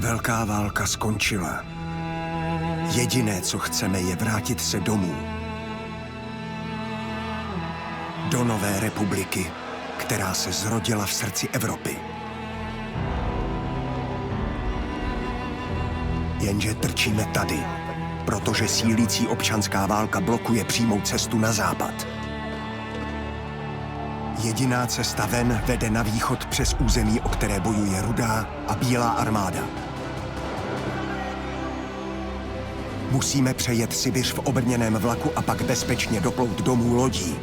Velká válka skončila. Jediné, co chceme, je vrátit se domů. Do nové republiky, která se zrodila v srdci Evropy. Jenže trčíme tady, protože sílící občanská válka blokuje přímou cestu na západ. Jediná cesta ven vede na východ přes území, o které bojuje Rudá a Bílá armáda. Musíme přejet Sibiř v obrněném vlaku a pak bezpečně doplout domů lodí.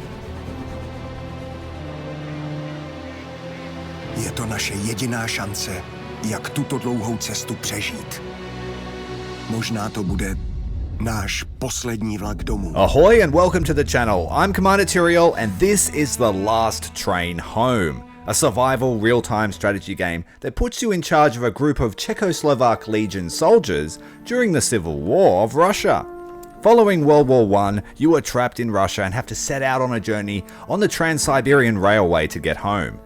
Je to naše jediná šance, jak tuto dlouhou cestu přežít. Možná to bude náš poslední vlak domů. Ahoy and welcome to the channel. I'm Commander Tyrael and this is the last train home. A survival real-time strategy game that puts you in charge of a group of Czechoslovak Legion soldiers during the Civil War of Russia. Following World War I, you are trapped in Russia and have to set out on a journey on the Trans-Siberian Railway to get home.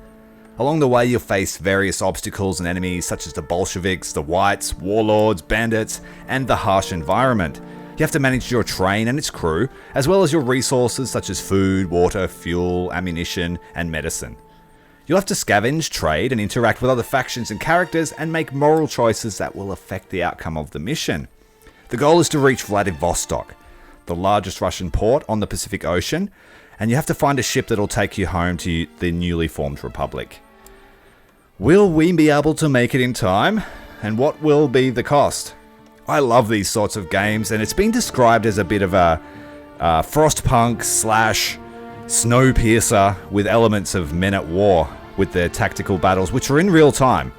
Along the way, you'll face various obstacles and enemies such as the Bolsheviks, the Whites, warlords, bandits, and the harsh environment. You have to manage your train and its crew, as well as your resources such as food, water, fuel, ammunition, and medicine. You'll have to scavenge, trade, and interact with other factions and characters and make moral choices that will affect the outcome of the mission. The goal is to reach Vladivostok, the largest Russian port on the Pacific Ocean, and you have to find a ship that'll take you home to the newly formed republic. Will we be able to make it in time? And what will be the cost? I love these sorts of games, and it's been described as a bit of a Frostpunk slash Snowpiercer with elements of Men at War with their tactical battles, which are in real time,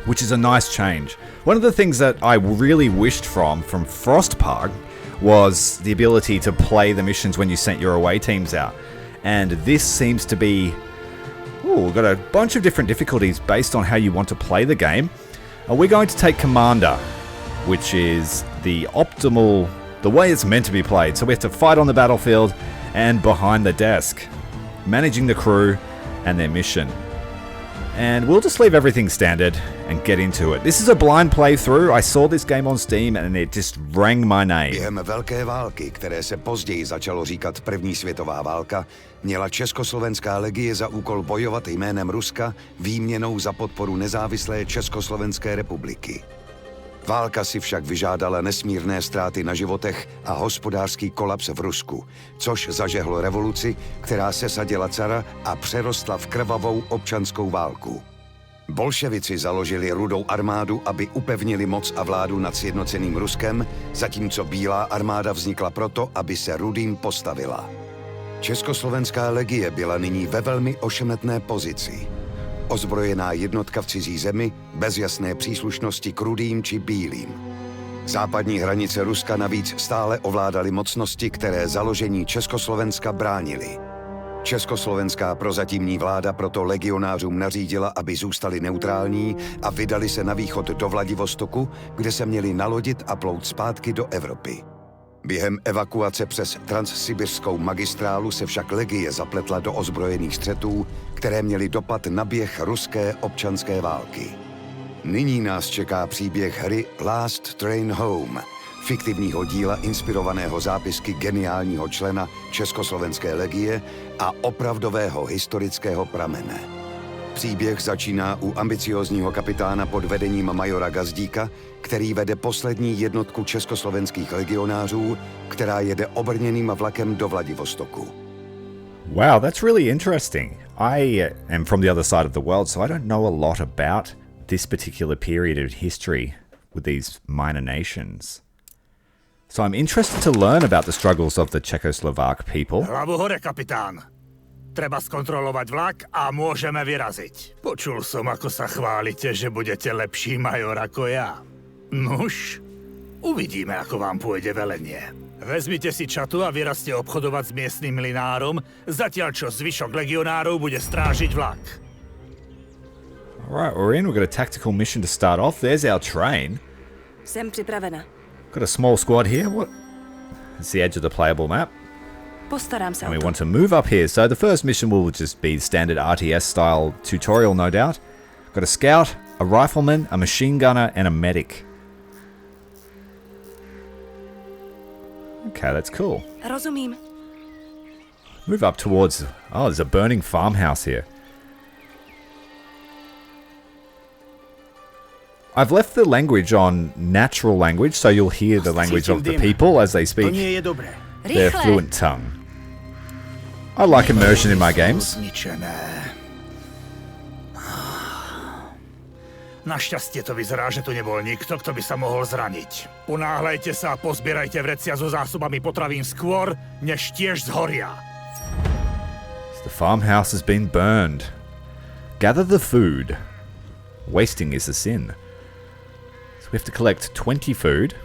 which is a nice change. One of the things that I really wished from Frostpunk was the ability to play the missions when you sent your away teams out. And this seems to be... we've got a bunch of different difficulties based on how you want to play the game. We're going to take Commander, which is the optimal... the way it's meant to be played. So we have to fight on the battlefield and behind the desk, managing the crew and their mission. And we'll just leave everything standard and get into it. This is a blind playthrough. I saw this game on Steam and it just rang my name. Během Velké války, které se později začalo říkat První světová válka, měla Československá legie za úkol bojovat jménem Ruska výměnou za podporu nezávislé Československé republiky. Válka si však vyžádala nesmírné ztráty na životech a hospodářský kolaps v Rusku, což zažehlo revoluci, která sesadila cara a přerostla v krvavou občanskou válku. Bolševici založili Rudou armádu, aby upevnili moc a vládu nad sjednoceným Ruskem, zatímco Bílá armáda vznikla proto, aby se Rudým postavila. Československá legie byla nyní ve velmi ošemetné pozici. Ozbrojená jednotka v cizí zemi, bez jasné příslušnosti k Rudým či Bílým. Západní hranice Ruska navíc stále ovládaly mocnosti, které založení Československa bránily. Československá prozatímní vláda proto legionářům nařídila, aby zůstali neutrální a vydali se na východ do Vladivostoku, kde se měli nalodit a plout zpátky do Evropy. Během evakuace přes transsibirskou magistrálu se však legie zapletla do ozbrojených střetů, které měly dopad na běh ruské občanské války. Nyní nás čeká příběh hry Last Train Home, fiktivního díla inspirovaného zápisky geniálního člena Československé legie a opravdového historického pramene. Příběh začíná u ambiciózního kapitána pod vedením majora Gazdíka, který vede poslední jednotku československých legionářů, která jede obrněným vlakem do Vladivostoku. Wow, that's really interesting. I am from the other side of the world, so I don't know a lot about this particular period of history with these minor nations. So I'm interested to learn about the struggles of the Czechoslovak people. Hlavu hore, kapitán. Treba skontrolovať vlak a môžeme vyraziť. Počul som, ako sa chválite, že budete lepší major ako ja. Nuž, uvidíme, ako vám pôjde velenie. Vezmite si čatu a vyrazte obchodovať s miestnym mlynárom, zatiaľ čo zvyšok legionárov bude strážiť vlak. Alright, we're in. We've got a tactical mission to start off. There's our train. Jsem připravena. Got a small squad here. What? It's the edge of the playable map. Postarám se And o we to. want to move up here. So the first mission will just be standard RTS style tutorial, no doubt. Got a scout, a a rifleman, a machine gunner, and a medic. Okay, that's cool. Rozumím. Move up towards... Oh, there's a burning farmhouse here. I've left the language on natural language, so you'll hear the language of the people as they speak their fluent tongue. I like immersion in my games. Našťastie to vyzerá, že tu nebol nikto, kto by sa mohol zraniť. Ponáhľajte sa a pozbierajte vrecia so zásobami potravín skôr, než tiež zhoria. The farmhouse has been burned. Gather the food. Wasting is a sin. So we have to collect 20 food.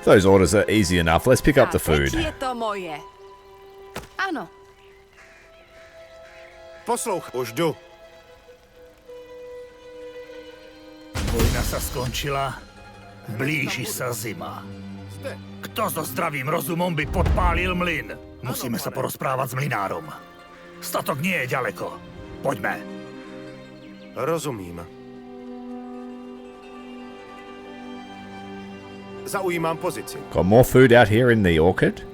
Those orders are easy enough. Let's pick up the food. Teď je to moje. Ano. Poslouchaj, už jdu. Vojna sa skončila, blíži sa zima. Kto so zdravým rozumom by podpálil mlyn? Musíme sa porozprávať s mlynárom. Statok nie je ďaleko. Poďme. Rozumím. Zaujímám pozici. Got more food out here in the orchard.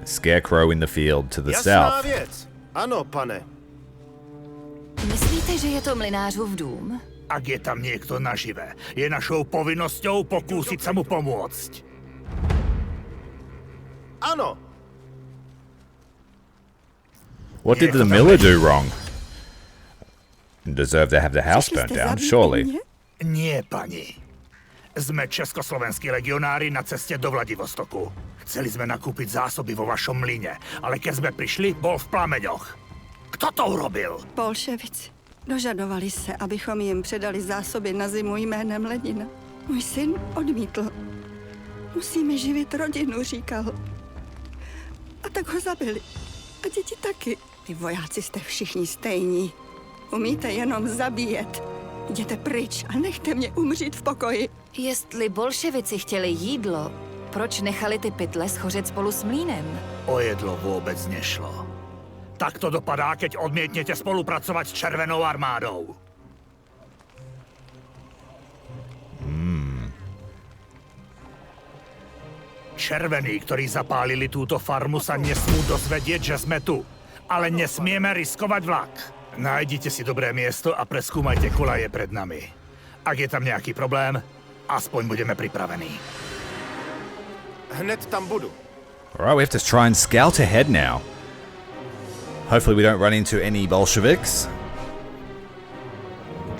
A scarecrow in the field to the Jasná south. věc. Ano, pane. Myslíte, že je to mlynářův dům? Ak je tam niekto nažive, je našou povinnosťou pokúsiť sa mu pomôcť. Ano. What did the miller do wrong? Deserve to have the house burnt down, surely. Nie, pani. Sme československí legionári na ceste do Vladivostoku. Chceli sme nakúpiť zásoby vo vašom mlyne, ale keď sme prišli, bol v plameňoch. Kto to urobil? Bolševici. Dožadovali se, abychom jim předali zásoby na zimu jménem Lenina. Můj syn odmítl. Musíme živit rodinu, říkal. A tak ho zabili. A děti taky. Ty vojáci jste všichni stejní. Umíte jenom zabíjet. Jděte pryč a nechte mě umřít v pokoji. Jestli bolševici chtěli jídlo, proč nechali ty pytle schořet spolu s mlýnem? O jedlo vôbec nešlo. Tak to dopadá, keď odmietnete spolupracovať s Červenou armádou. Červení, ktorí zapálili túto farmu, sa nesmú dozvedieť, že sme tu. Ale nesmieme riskovať vlak. Nájdite si dobré miesto a preskúmajte kolaje pred nami. Ak je tam nejaký problém, aspoň budeme pripravení. Hned tam budu. Alright, we have to try and scout ahead now. Hopefully we don't run into any Bolsheviks.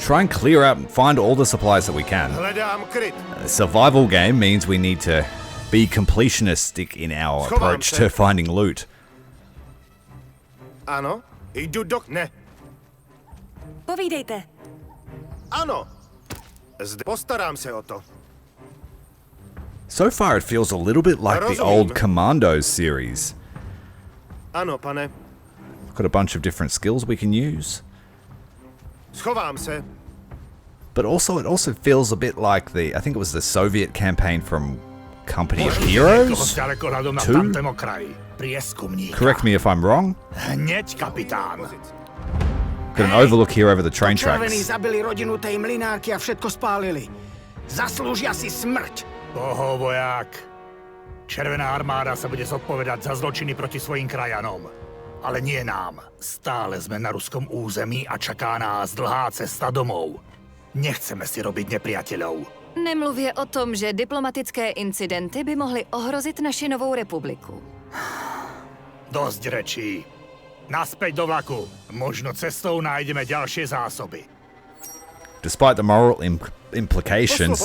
Try and clear out and find all the supplies that we can. Hledám kryt. A survival game means we need to be completionistic in our approach to finding loot. Ano, jdu do... Ne. Povídejte. Ano. Zde postarám se o to. So far it feels a little bit like the old Commandos series. Ano, pane. Got a bunch of different skills we can use. Schovám se. But also it also feels a bit like the, I think it was the Soviet campaign from Company of Heroes 2? Correct me if I'm wrong. Hneď, kapitán. Got an overlook here over the train Červení tracks. zabili rodinu tej mlynárky a všetko spálili. Zaslúžia si smrť. Oho, voják. Červená armáda sa bude zodpovedať za zločiny proti svojim krajanom. Ale nie nám. Stále sme na ruskom území a čaká nás dlhá cesta domov. Nechceme si robiť nepriateľov. Nemluvě o tom, že diplomatické incidenty by mohly ohrozit naši novou republiku. Dosť rečí. Naspäť do vlaku. Možno cestou nájdeme ďalšie zásoby. Despite the moral implications,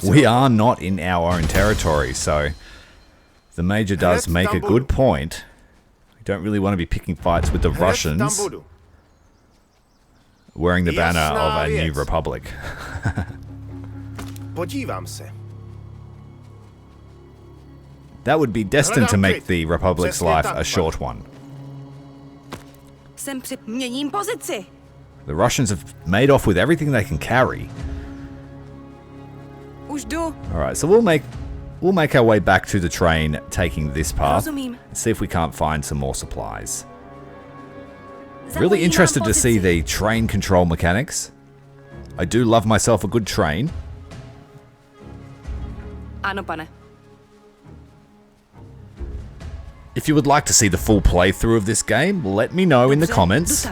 we are not in our own territory, so the Major does make a good point. We don't really want to be picking fights with the Russians wearing the banner of a new republic. Podívám se. That would be destined to make the republic's life a short one. Měním pozici. The Russians have made off with everything they can carry. Už jdu. Alright, so we'll make our way back to the train taking this path. Rozumím. And see if we can't find some more supplies. Really interested to see the train control mechanics. I do love myself a good train. Ano, pane. If you would like to see the full playthrough of this game, let me know in the comments.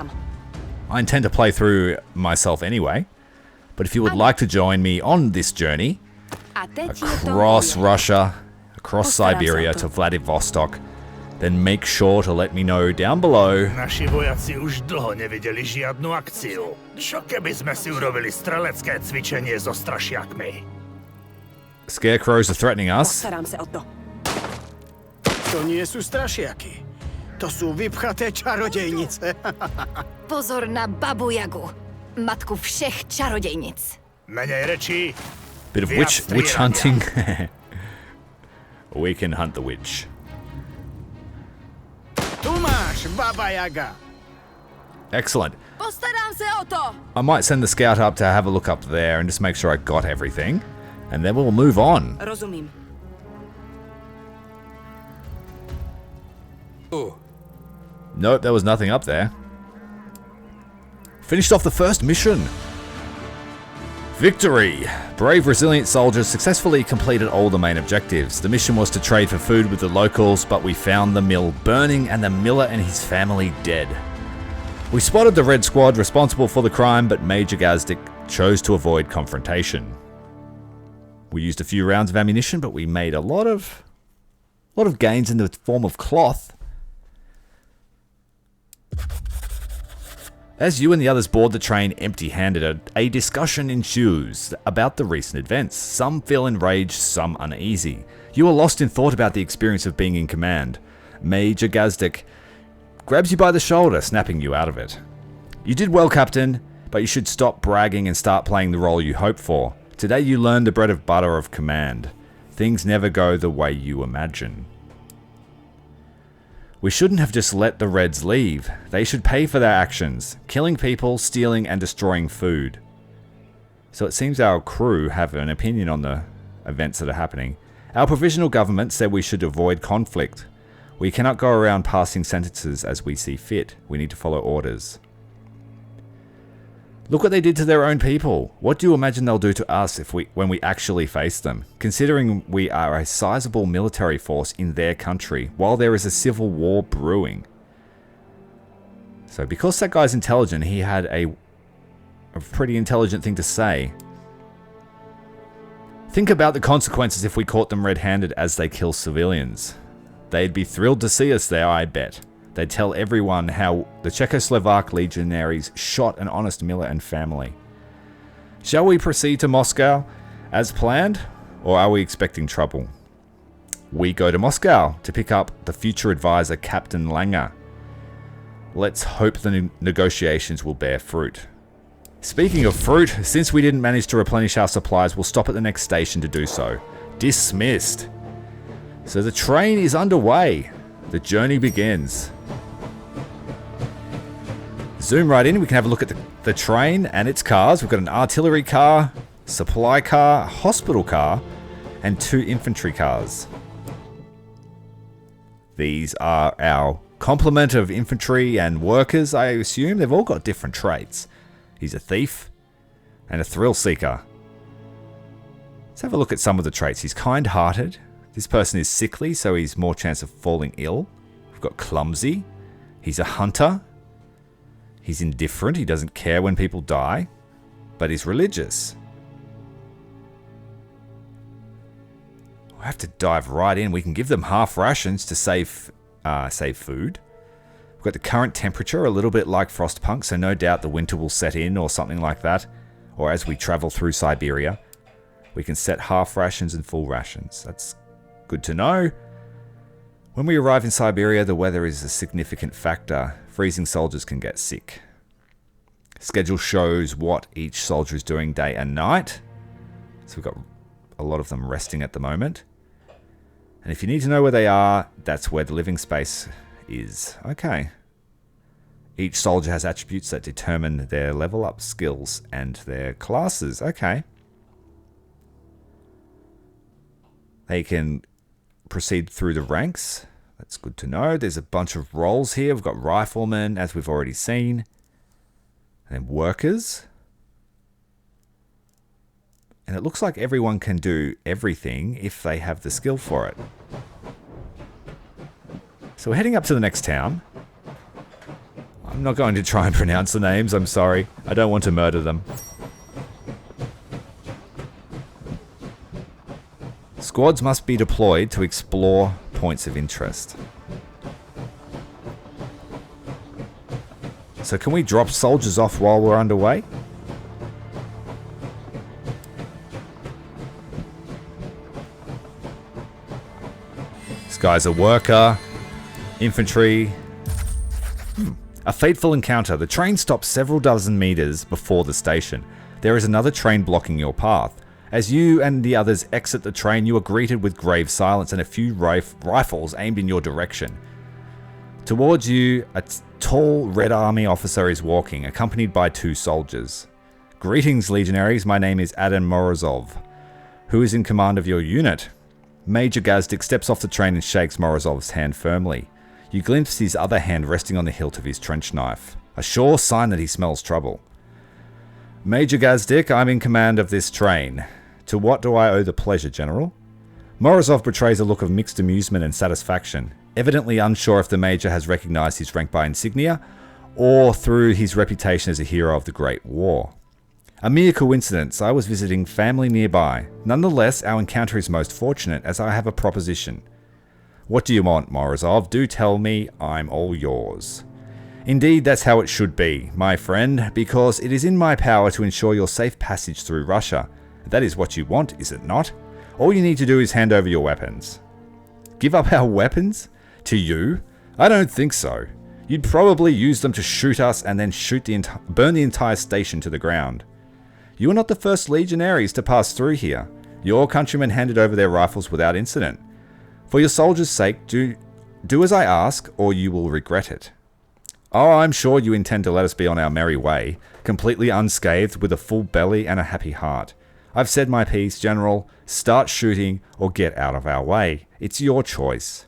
I intend to play through myself anyway. But if you would like to join me on this journey across Russia, across Siberia to Vladivostok, then make sure to let me know down below. Naši vojaci už dlho nevideli žiadnu akciu. Čo keby sme si urobili strelecké cvičenie so strašiakmi? Scarecrows are threatening us. Postarám se o to. To nie sú strašiaky. To sú vypchaté čarodejnice. Pozor na Babu Jagu, matku všech čarodejnic. Menej rečí. Bit of witch hunting. We can hunt the witch. Tu máš, Baba Jaga. Excellent. Postarám se o to. I might send the scout up to have a look up there and just make sure I got everything. And then we'll move on. Rozumím. Nope, there was nothing up there. Finished off the first mission. Victory! Brave, resilient soldiers successfully completed all the main objectives. The mission was to trade for food with the locals, but we found the mill burning and the miller and his family dead. We spotted the Red Squad responsible for the crime, but Major Gazdik chose to avoid confrontation. We used a few rounds of ammunition, but we made a lot of gains in the form of cloth. As you and the others board the train empty-handed, a discussion ensues about the recent events. Some feel enraged, some uneasy. You are lost in thought about the experience of being in command. Major Gazdik grabs you by the shoulder, snapping you out of it. You did well, Captain, but you should stop bragging and start playing the role you hoped for. Today you learned the bread and butter of command. Things never go the way you imagine. We shouldn't have just let the Reds leave. They should pay for their actions, killing people, stealing and destroying food. So it seems our crew have an opinion on the events that are happening. Our provisional government said we should avoid conflict. We cannot go around passing sentences as we see fit. We need to follow orders. Look what they did to their own people. What do you imagine they'll do to us when we actually face them? Considering we are a sizable military force in their country, while there is a civil war brewing. So because that guy's intelligent, he had a pretty intelligent thing to say. Think about the consequences if we caught them red-handed as they kill civilians. They'd be thrilled to see us there, I bet. They'd tell everyone how the Czechoslovak legionaries shot an honest miller and family. Shall we proceed to Moscow as planned, or are we expecting trouble? We go to Moscow to pick up the future advisor Captain Langer. Let's hope the negotiations will bear fruit. Speaking of fruit, since we didn't manage to replenish our supplies, we'll stop at the next station to do so. Dismissed. So the train is underway. The journey begins. Zoom right in, we can have a look at the train and its cars. We've got an artillery car, supply car, hospital car, and 2 infantry cars. These are our complement of infantry and workers, I assume. They've all got different traits. He's a thief and a thrill seeker. Let's have a look at some of the traits. He's kind-hearted. This person is sickly, so he's more chance of falling ill. We've got clumsy. He's a hunter. He's indifferent. He doesn't care when people die, but he's religious. I have to dive right in. We can give them half rations to save food. We've got the current temperature, a little bit like Frostpunk, so no doubt the winter will set in or something like that. Or as we travel through Siberia, we can set half rations and full rations. That's good to know. When we arrive in Siberia, the weather is a significant factor. Freezing soldiers can get sick. Schedule shows what each soldier is doing day and night. So we've got a lot of them resting at the moment. And if you need to know where they are, that's where the living space is. Okay. Each soldier has attributes that determine their level up skills and their classes. Okay. They can proceed through the ranks That's good to know. There's a bunch of roles here. We've got riflemen, as we've already seen. And workers. And it looks like everyone can do everything if they have the skill for it. So we're heading up to the next town. I'm not going to try and pronounce the names, I'm sorry. I don't want to murder them. Squads must be deployed to explore points of interest. So can we drop soldiers off while we're underway? This guy's a worker. Infantry. A fateful encounter. The train stops several dozen meters before the station. There is another train blocking your path. As you and the others exit the train, you are greeted with grave silence and a few rifles aimed in your direction. Towards you, a tall Red Army officer is walking, accompanied by 2 soldiers. Greetings, legionaries. My name is Adam Morozov. Who is in command of your unit? Major Gazdik steps off the train and shakes Morozov's hand firmly. You glimpse his other hand resting on the hilt of his trench knife, a sure sign that he smells trouble. Major Gazdik, I'm in command of this train. To what do I owe the pleasure, General? Morozov betrays a look of mixed amusement and satisfaction, evidently unsure if the Major has recognized his rank by insignia or through his reputation as a hero of the Great War. A mere coincidence, I was visiting family nearby. Nonetheless, our encounter is most fortunate as I have a proposition. What do you want, Morozov? Do tell me, I'm all yours. Indeed, that's how it should be, my friend, because it is in my power to ensure your safe passage through Russia. That is what you want, is it not? All you need to do is hand over your weapons. Give up our weapons? To you? I don't think so. You'd probably use them to shoot us and then burn the entire station to the ground. You are not the first legionaries to pass through here. Your countrymen handed over their rifles without incident. For your soldiers' sake, do as I ask, or you will regret it. Oh, I'm sure you intend to let us be on our merry way, completely unscathed, with a full belly and a happy heart. I've said my piece, General. Start shooting or get out of our way. It's your choice.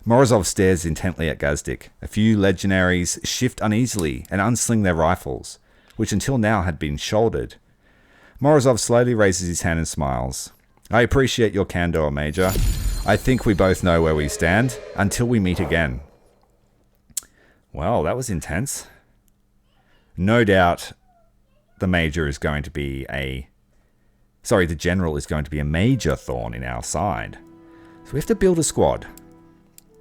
Morozov stares intently at Gazdik. A few legionaries shift uneasily and unsling their rifles, which until now had been shouldered. Morozov slowly raises his hand and smiles. I appreciate your candor, Major. I think we both know where we stand, until we meet again. Well, that was intense. No doubt the Major is going to be the General is going to be a major thorn in our side. So we have to build a squad.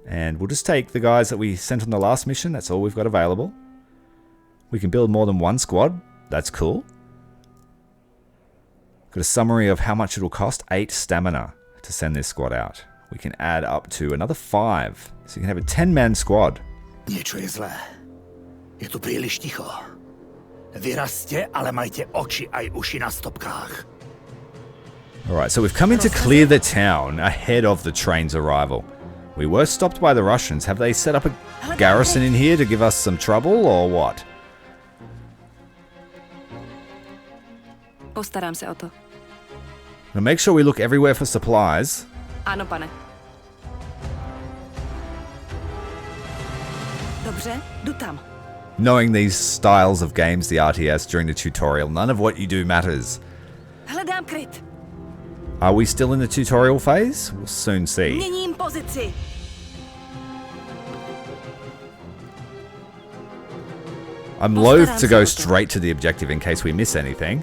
And we'll just take the guys that we sent on the last mission. That's all we've got available. We can build more than one squad. That's cool. Got a summary of how much it'll cost. 8 stamina to send this squad out. We can add up to another 5. So you can have a 10-man squad. Niečo je zlé. Je tu príliš ticho. Vyrazte, ale majte oči aj uši na stopkách. Alright, so we've come in to clear the town ahead of the train's arrival. We were stopped by the Russians. Have they set up a garrison in here to give us some trouble, or what? Postarám se o to. Now make sure we look everywhere for supplies. Ano, pane. Dobře, jdu tam. Knowing these styles of games, the RTS, during the tutorial, none of what you do matters. Hledám kryt. Are we still in the tutorial phase? We'll soon see. Měním pozici. I'm loath to go straight to the objective in case we miss anything.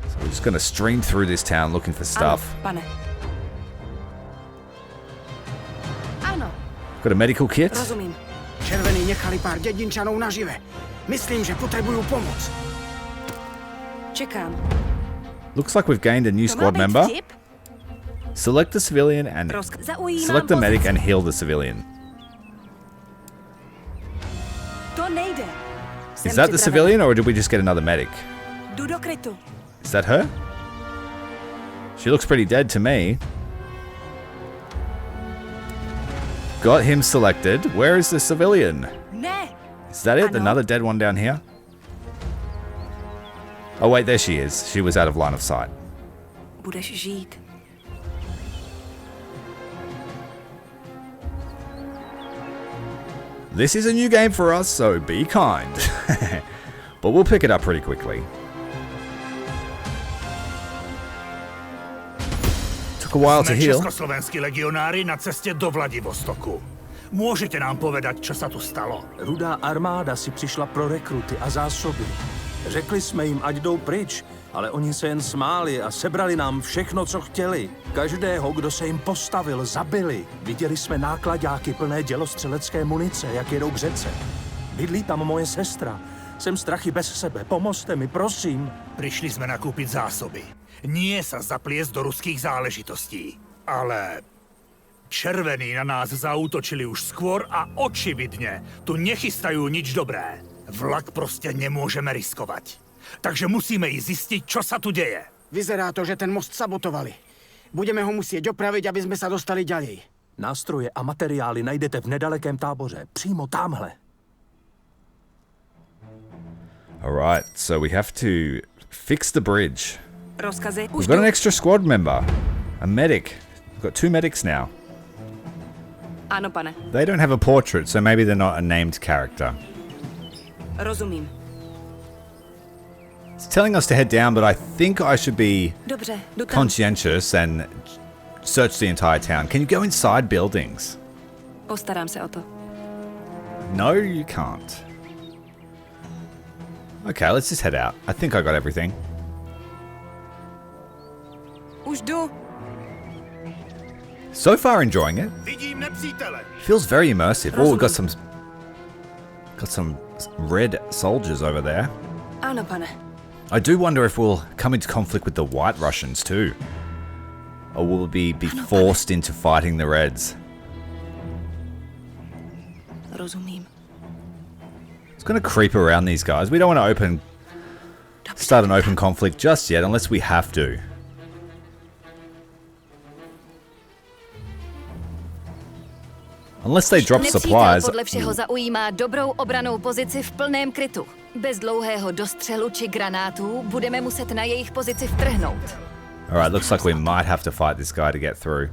So we're just going to stream through this town looking for stuff. Ano, pane. Ano. Got a medical kit. Rozumím. Červení nechali pár dědinčanů nažive. Myslím, že potřebuju pomoc. Čekám. Looks like we've gained a new squad member. Select the civilian and select the medic and heal the civilian. To nejde. Is that the civilian or did we just get another medic? Jdu do krytu. Is that her? She looks pretty dead to me. Got him selected. Where is the civilian? Ne. Is that it? Ano. Another dead one down here? Oh wait, there she is. She was out of line of sight. Budeš žít. This is a new game for us, so be kind. But we'll pick it up pretty quickly. Took a while to Jsme heal. československí legionári na cestě do Vladivostoku. Môžete nám povedať, čo sa tu stalo? Rudá armáda si přišla pro rekruty a zásoby. Řekli jsme jim, ať jdou pryč, ale oni se jen smáli a sebrali nám všechno, co chtěli. Každého, kdo se jim postavil, zabili. Viděli jsme nákladáky plné dělostřelecké munice, jak jedou k řece. Bydlí tam moje sestra. Jsem strachy bez sebe. Pomozte mi, prosím. Prišli sme nakúpiť zásoby. Nie sa zapliesť do ruských záležitostí. Ale červení na nás zaútočili už skôr a očividne tu nechystajú nič dobré. Vlak proste nemôžeme riskovať. Takže musíme ísť zistiť, čo sa tu deje. Vyzerá to, že ten most sabotovali. Budeme ho musieť opraviť, aby sme sa dostali ďalej. Nástroje a materiály najdete v nedalekém táboře. Přímo tamhle. Alright, so we have to fix the bridge. Rozkazy. We've got an extra squad member. A medic. We've got 2 medics now. Ano, pane. They don't have a portrait, so maybe they're not a named character. Rozumím. It's telling us to head down, but I think I should be Dobře, jdu tam. conscientious and search the entire town. Can you go inside buildings? Postarám se o to. No, you can't. Okay, let's just head out. I think I got everything. Už jdu. So far enjoying it. Vidím nepřítele. Feels very immersive. Oh, we've got some red soldiers over there. Ano, pane. I do wonder if we'll come into conflict with the White Russians too. Or will we be forced into fighting the Reds? Rozumím. It's going to creep around these guys. We don't want to start an open conflict just yet unless we have to. Unless they drop supplies. Podle všeho zaujímá dobrou obranou pozici v plném krytu. Bez dlouhého dostřelu či granátů budeme muset na jejich pozici vtrhnout. Alright, looks like we might have to fight this guy to get through.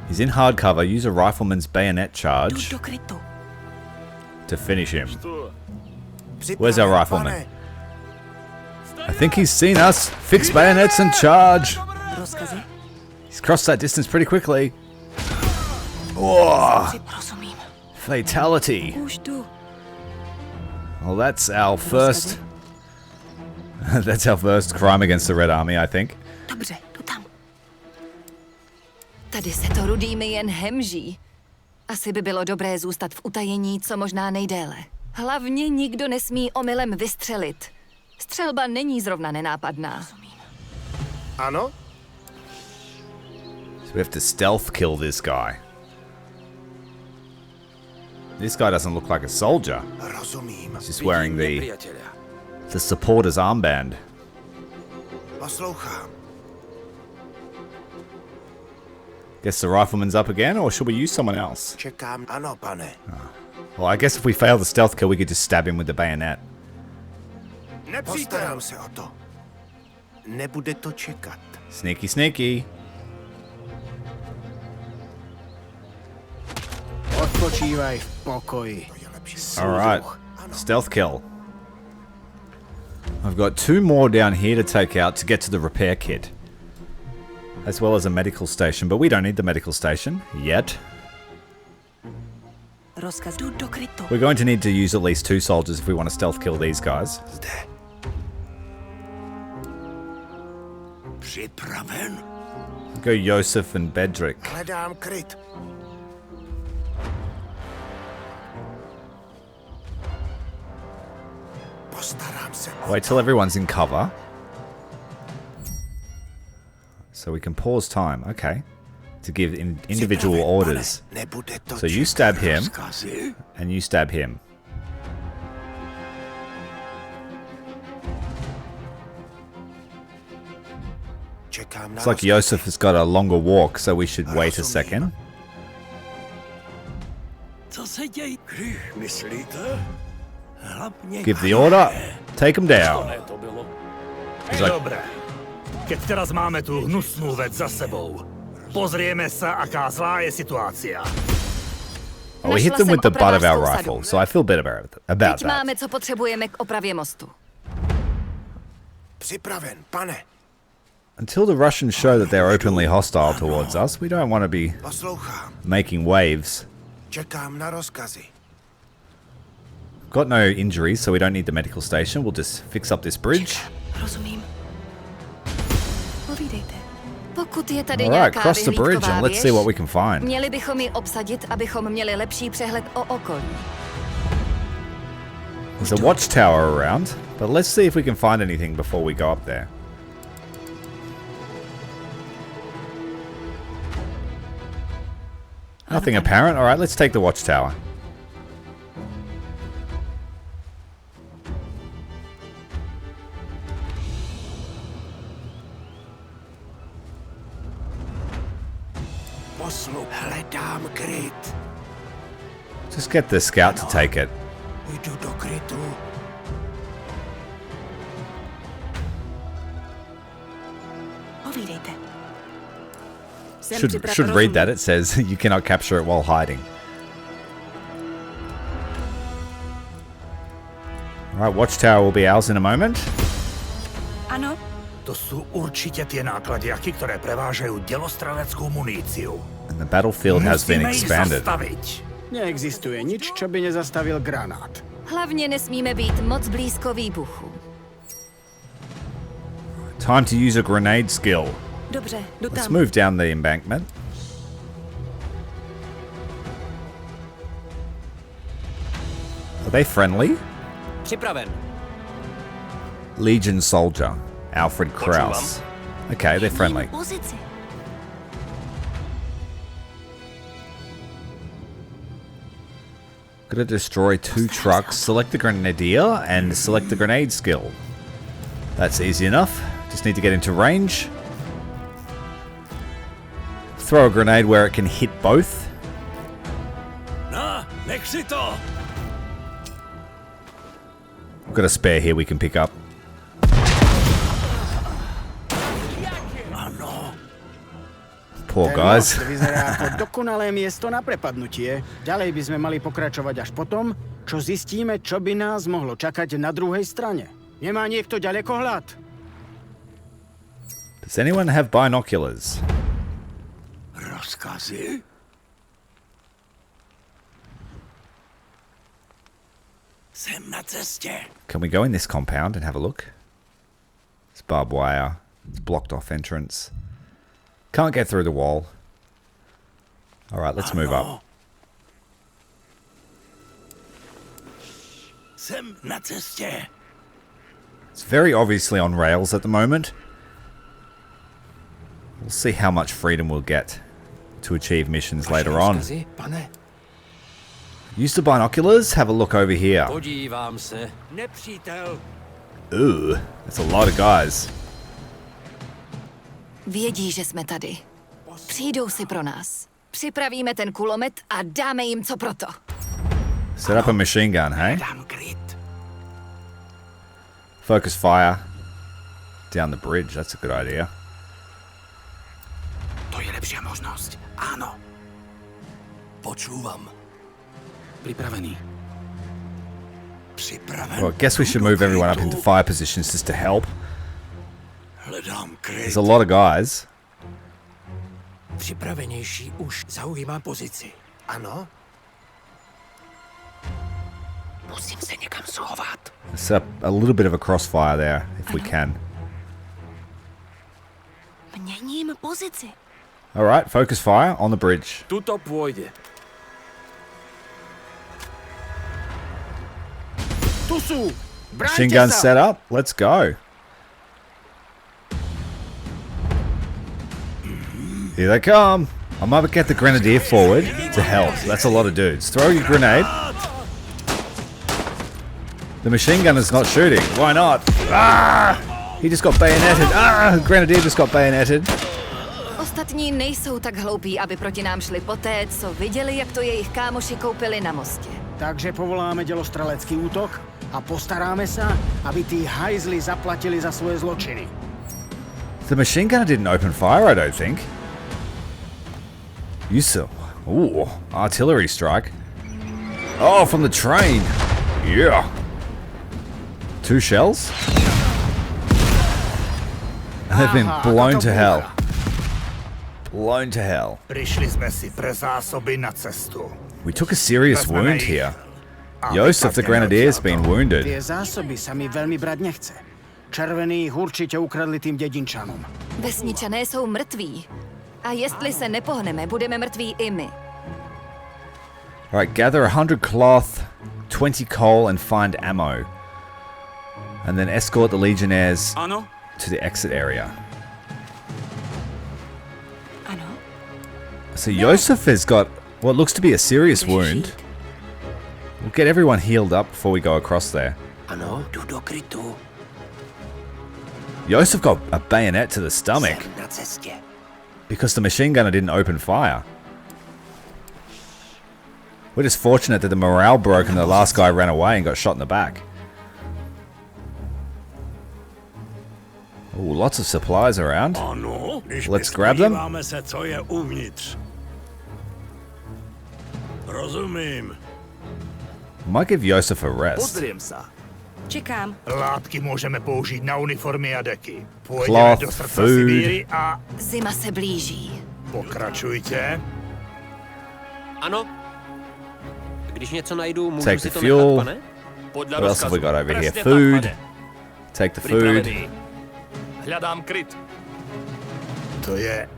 He's in hard cover. Use a rifleman's bayonet charge Jdu do krytu. to finish him. Where's our rifleman? I think he's seen us. Fix bayonets and charge. Rozkazy. He's crossed that distance pretty quickly. Oh, Rozumím. fatality. Už jdu. Well, that's our first. That's our first crime against the Red Army, I think. Dobře, jdu tam. Tady se to rudými jen hemží. Asi by bylo dobré zůstat v utajení co možná nejdéle. Hlavně nikdo nesmí omylem vystřelit. Střelba není zrovna nenápadná. Ano? So we have to stealth kill this guy. This guy doesn't look like a soldier. Rozumím. He's just wearing the Nepřátelé. supporter's armband. Poslouchám. Guess the rifleman's up again, or should we use someone else? Čekám. Ano, pane. Well, I guess if we fail the stealth kill, we could just stab him with the bayonet. Postarám se o to. Nebude to čekat. Sneaky, sneaky. Odpočívaj v pokoji. Alright, stealth kill. I've got 2 more down here to take out to get to the repair kit. As well as a medical station, but we don't need the medical station yet. Rozkaz. Jdu do krytu. We're going to need to use at least 2 soldiers if we want to stealth kill these guys. Zde. Připraven. Go Josef and Bedrick. Hledám kryt. Postarám se. Wait till everyone's in cover. So we can pause time, okay. To give individual orders. Nebude to So you stab him, rozkazy? and you stab him. Čekám na It's like Josef has got a longer walk, so we should wait a second. Co se děje? Myslíte? Give the order. Take him down. To bylo. He's like, Dobre. Keď teraz máme tú hnusnú vec za sebou, pozrieme sa, aká zlá je situácia. Oh, we hit them with the butt of our rifle, so I feel better about Teď máme, that. co potřebujeme k opravě mostu. Připraven, pane. Until the Russians show that they're openly hostile towards us, we don't want to be Poslouchám. making waves. Čekám na rozkazy. Got no injuries, so we don't need the medical station. We'll just fix up this bridge. Rozumím. Povídejte. Pokud je tady Alright, nějaká cross the bridge vyhlídková and let's see what we can find. měli bychom ji obsadit, abychom měli lepší přehled o okolí. There's a watchtower around, but let's see if we can find anything before we go up there. Nothing apparent. Alright, let's take the watchtower. Hledám kryt. Just get the scout to take it. Jdu do krytu. Povídejte. Should read that. It says you cannot capture it while hiding. Alright, watchtower will be ours in a moment. Ano, To sú určite tie nákladiaky, ktoré prevážajú delostreleckou muníciu. And the battlefield has been Musíme ich expanded. zastaviť. Neexistuje nič, čo by nezastavil granát. Hlavně nesmíme být moc blízko výbuchu. Time to use a grenade skill. dobře, jdu Let's tam. move down the embankment. Are they friendly? Připraven. Legion soldier, Alfred Kraus. Okay, they're friendly. Pozici. Gotta destroy 2 trucks, select the grenadier, and select the grenade skill. That's easy enough. Just need to get into range. Throw a grenade where it can hit both. Na, nech si to! We've got a spare here we can pick up. Poor guys. Most vyzerá ako dokonalé miesto na prepadnutie. Ďalej by sme mali pokračovať až potom, čo zistíme, čo by nás mohlo čakať na druhej strane. Nemá niekto ďalekohľad? Does anyone have binoculars? Rozkazy? Jsem na cestě. Can we go in this compound and have a look? It's barbed wire. It's blocked off entrance. Can't get through the wall. Alright, let's move up. Jsem na cestě. It's very obviously on rails at the moment. We'll see how much freedom we'll get to achieve missions later on. Pane, Use the binoculars, have a look over here. Podívám se. nepřítel. Ooh, that's a lot of guys. Vědí, že jsme tady. Přijdou si pro nás. Připravíme ten kulomet a dáme jim co proto. Set up a machine gun, hey? Dám kryt. Focus fire down the bridge, that's a good idea. To je lepší možnost. Ano. Počúvam. Připravený. Připraven. Well, I guess we should move everyone up into fire positions just to help. Hledám kryt. There's a lot of guys. Připravenější už zaujímá pozici. Ano? Musím se někam schovat. Set up a little bit of a crossfire there, if we can. Měním pozici. Alright, focus fire on the bridge. Tuto pôjde. Tu sú! Machine Bráňte gun sa! set up, let's go. Here they come. I might get the grenadier forward to help. That's a lot of dudes. Throw your grenade. The machine gun is not shooting. Why not? Ah! He just got bayoneted. Ah! Grenadier just got bayoneted. Ostatní nejsou tak hloupí, aby proti nám šli poté, co viděli, jak to jejich kámoši koupili na mostě. Takže povoláme delostrelecký útok a postaráme sa, aby tí hajzli zaplatili za svoje zločiny. The machine gunner didn't open fire, I don't think. Use some. Ooh, artillery strike. Oh, from the train. Yeah. 2 shells? And they've been blown to hell. Blown to hell. Prišli jsme si pre zásoby na cestu. We took a serious wound here. Josef the Grenadier's been wounded. Tie zásoby sa mi veľmi brať nechce. Červení ich určite ukradli tým dedinčanom. Vesničané jsou mrtví. A jestli se nepohneme, budeme mrtví i my. Alright, gather 100 cloth, 20 coal and find ammo. And then escort the Legionnaires to the exit area. Ano. So Josef has got what looks to be a serious wound. We'll get everyone healed up before we go across there. Ano, jdu do krytu. Josef got a bayonet to the stomach Jsem na cestě. because the machine gunner didn't open fire. We're just fortunate that the morale broke and the last guy ran away and got shot in the back. Ooh, lots of supplies around. Ano, Let's grab them. podíváme se, co je uvnitř. Rozumím. Might give Josef a rest. Pozriem sa. Čekám. Látky môžeme použiť na uniformy a deky. Pôjdeme Cloth, do srdca food. Sibíry a Zima se blíží. pokračujte. Ano. Když něco najdu, můžu Take si the to fuel. nechat, pane? What else have we got over here? Food. Take the food. Hľadám kryt. To je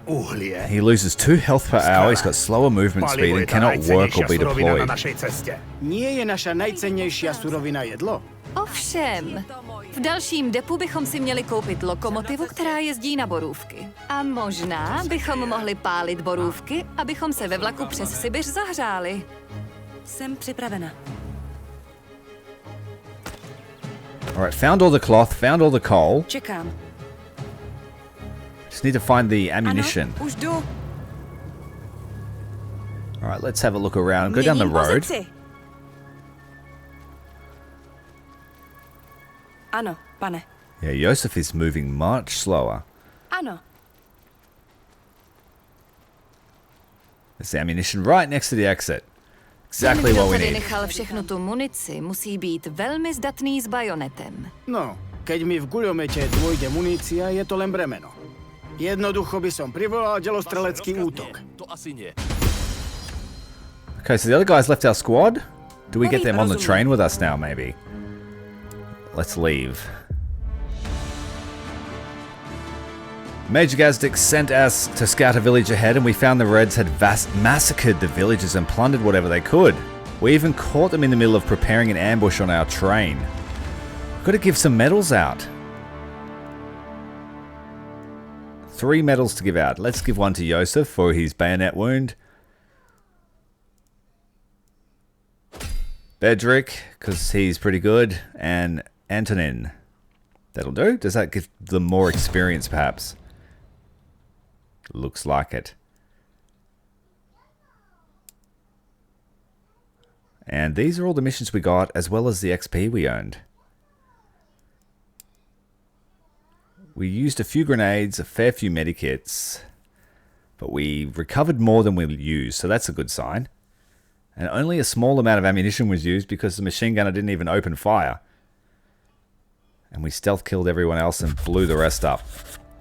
uhlie. He loses 2 health per hour. He's got slower movement speed Palivo je and tá cannot work or najcennejšia be surovina na deployed. našej ceste. Nie je naša najcennejšia surovina jedlo? Ovšem, v dalším depu bychom si měli koupit lokomotivu, která jezdí na borůvky. A možná bychom mohli pálit borůvky, abychom se ve vlaku přes Sibiř zahřáli. Jsem připravena. Alright, found all the cloth, found all the coal. Čekám. Just need to find the ammunition. Ano, už jdu. Alright, let's have a look around. Go down the Měním road. pozici. Ano, pane. Yeah, Josef is moving much slower. Ano. There's the ammunition right next to the exit. Exactly Ten, what kdo we tady need. nechal všechnu tu munici, musí být velmi zdatný s bajonetem. No, keď mi v guľomete dôjde munícia, je to len bremeno. Jednoducho by som privolal delostrelecký útok. To asi nie. Okay, so the other guys left our squad. Do we get them on the train with us now, maybe? Let's leave. Major Gazdik sent us to scout a village ahead, and we found the Reds had massacred the villagers and plundered whatever they could. We even caught them in the middle of preparing an ambush on our train. Got to give some medals out. 3 medals to give out. Let's give one to Josef for his bayonet wound. Bedrick, because he's pretty good. And Antonin. That'll do. Does that give them more experience, perhaps? Looks like it. And these are all the missions we got, as well as the XP we earned. We used a few grenades, a fair few medikits, but we recovered more than we used, so that's a good sign. And only a small amount of ammunition was used because the machine gunner didn't even open fire. And we stealth killed everyone else and blew the rest up.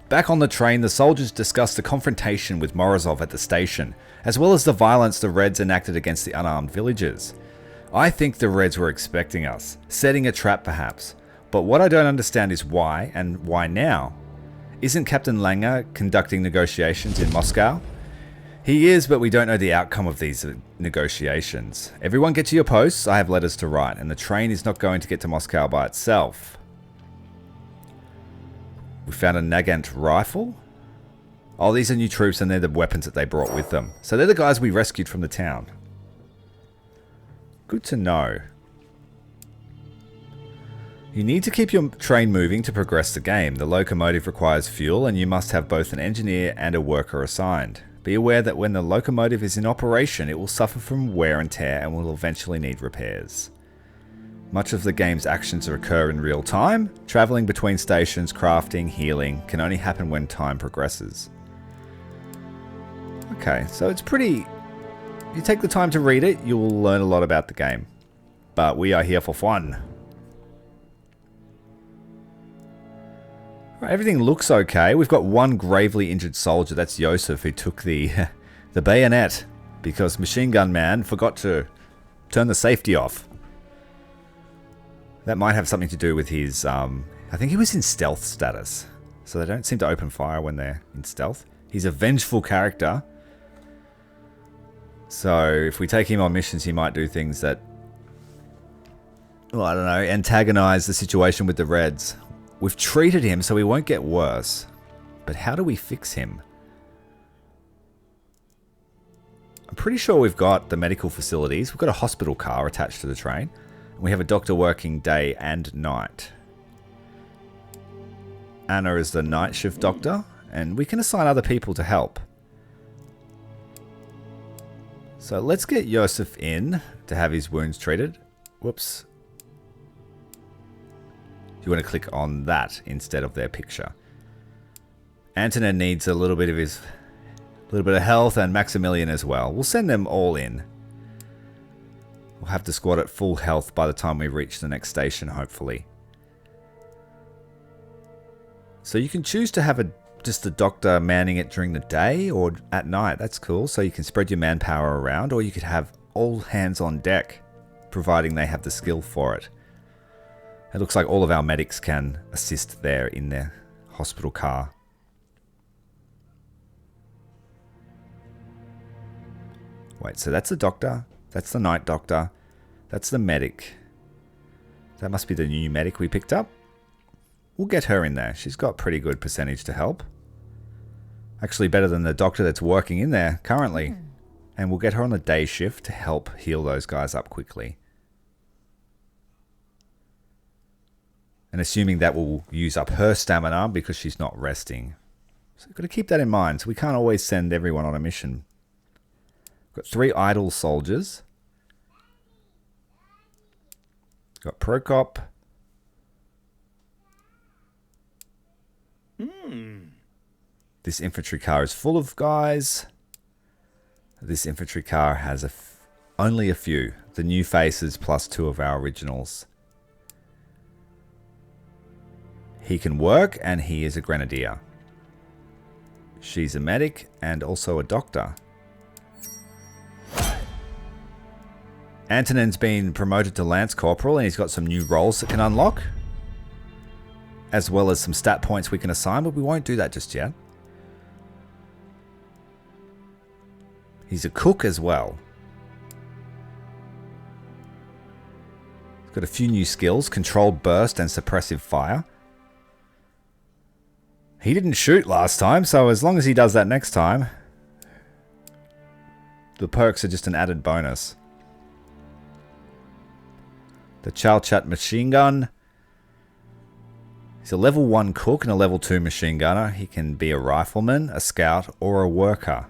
Back on the train, the soldiers discussed a confrontation with Morozov at the station, as well as the violence the Reds enacted against the unarmed villagers. I think the Reds were expecting us, setting a trap perhaps. But what I don't understand is why, and why now? Isn't Captain Langer conducting negotiations in Moscow? He is, but we don't know the outcome of these negotiations. Everyone get to your posts, I have letters to write, and the train is not going to get to Moscow by itself. We found a Nagant rifle. Oh, these are new troops and they're the weapons that they brought with them. So they're the guys we rescued from the town. Good to know. You need to keep your train moving to progress the game. The locomotive requires fuel and you must have both an engineer and a worker assigned. Be aware that when the locomotive is in operation, it will suffer from wear and tear and will eventually need repairs. Much of the game's actions occur in real time. Traveling between stations, crafting, healing can only happen when time progresses. Okay, so it's pretty you take the time to read it, you will learn a lot about the game. But we are here for fun. Right, everything looks okay. We've got one gravely injured soldier. That's Josef, who took the the bayonet because Machine Gun Man forgot to turn the safety off. That might have something to do with his... I think he was in stealth status. So they don't seem to open fire when they're in stealth. He's a vengeful character. So if we take him on missions, he might do things that... well, I don't know, antagonize the situation with the Reds. We've treated him so he won't get worse. But how do we fix him? I'm pretty sure we've got the medical facilities. We've got a hospital car attached to the train. And we have a doctor working day and night. Anna is the night shift doctor. And we can assign other people to help. So let's get Josef in to have his wounds treated. Whoops. You want to click on that instead of their picture. Antonin needs a little bit of health, and Maximilian as well. We'll send them all in. We'll have the squad at full health by the time we reach the next station, hopefully. So you can choose to have just a doctor manning it during the day or at night. That's cool. So you can spread your manpower around, or you could have all hands on deck, providing they have the skill for it. It looks like all of our medics can assist there in their hospital car. Wait, so that's the doctor. That's the night doctor. That's the medic. That must be the new medic we picked up. We'll get her in there. She's got pretty good percentage to help. Actually better than the doctor that's working in there currently. And we'll get her on the day shift to help heal those guys up quickly. And assuming that will use up her stamina because she's not resting. So we've got to keep that in mind. So we can't always send everyone on a mission. We've got 3 idle soldiers. Got Prokop. This infantry car is full of guys. This infantry car has only a few. The new faces plus 2 of our originals. He can work, and he is a grenadier. She's a medic and also a doctor. Antonin's been promoted to Lance Corporal, and he's got some new roles that can unlock. As well as some stat points we can assign, but we won't do that just yet. He's a cook as well. He's got a few new skills: controlled burst and suppressive fire. He didn't shoot last time, so as long as he does that next time, the perks are just an added bonus. The Chalchat machine gun. He's a level 1 cook and a level 2 machine gunner. He can be a rifleman, a scout, or a worker.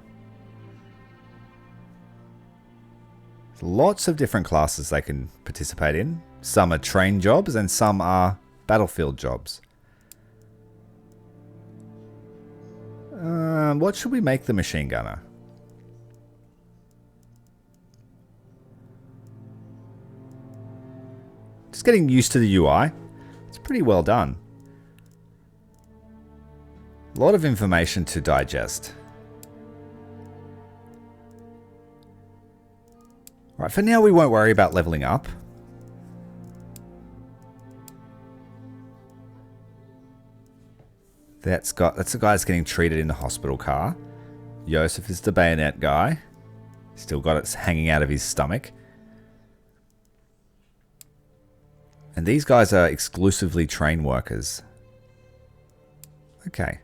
Lots of different classes they can participate in. Some are train jobs and some are battlefield jobs. What should we make the machine gunner? Just getting used to the UI. It's pretty well done. A lot of information to digest. Right, for now we won't worry about leveling up. That's the guy that's getting treated in the hospital car. Josef is the bayonet guy. Still got it hanging out of his stomach. And these guys are exclusively train workers. Okay.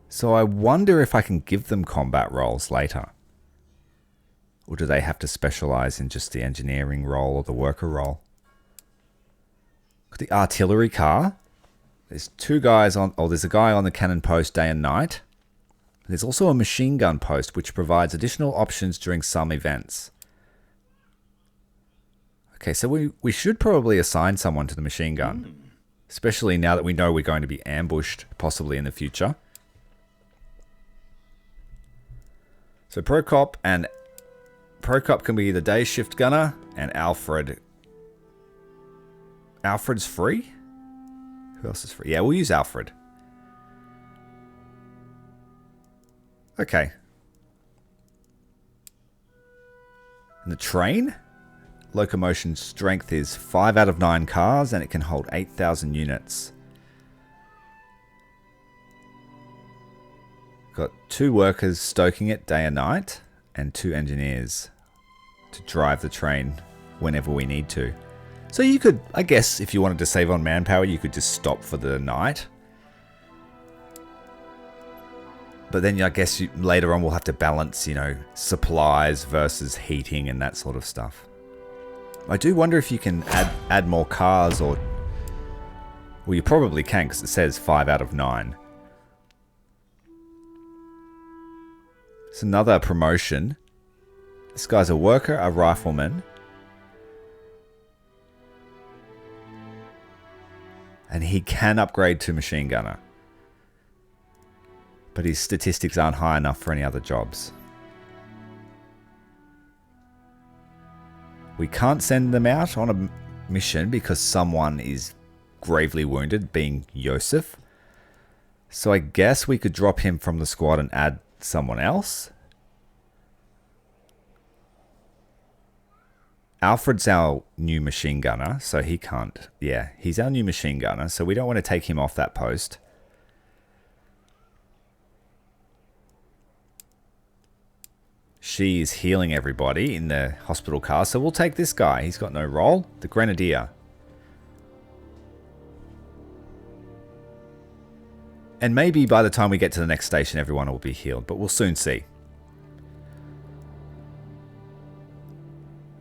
So I wonder if I can give them combat roles later. Or do they have to specialize in just the engineering role or the worker role? The artillery car. There's 2 guys on... Oh, there's a guy on the cannon post day and night. There's also a machine gun post which provides additional options during some events. Okay, so we should probably assign someone to the machine gun. Especially now that we know we're going to be ambushed, possibly in the future. So Prokop and Prokop can be the day shift gunner, and Alfred. Alfred's free? Who else is free? Yeah, we'll use Alfred. Okay. And the train? Locomotion strength is 5 out of 9 cars, and it can hold 8,000 units. Got 2 workers stoking it day and night, and 2 engineers to drive the train whenever we need to. So you could, I guess, if you wanted to save on manpower, you could just stop for the night. But then I guess later on we'll have to balance, you know, supplies versus heating and that sort of stuff. I do wonder if you can add more cars or... Well, you probably can because it says 5 out of 9. It's another promotion. This guy's a worker, a rifleman. And he can upgrade to machine gunner. But his statistics aren't high enough for any other jobs. We can't send them out on a mission because someone is gravely wounded, being Josef. So I guess we could drop him from the squad and add someone else. Alfred's our new machine gunner, so he can't. Yeah, he's our new machine gunner, so we don't want to take him off that post. She is healing everybody in the hospital car, so we'll take this guy. He's got no role. The Grenadier. And maybe by the time we get to the next station, everyone will be healed, but we'll soon see.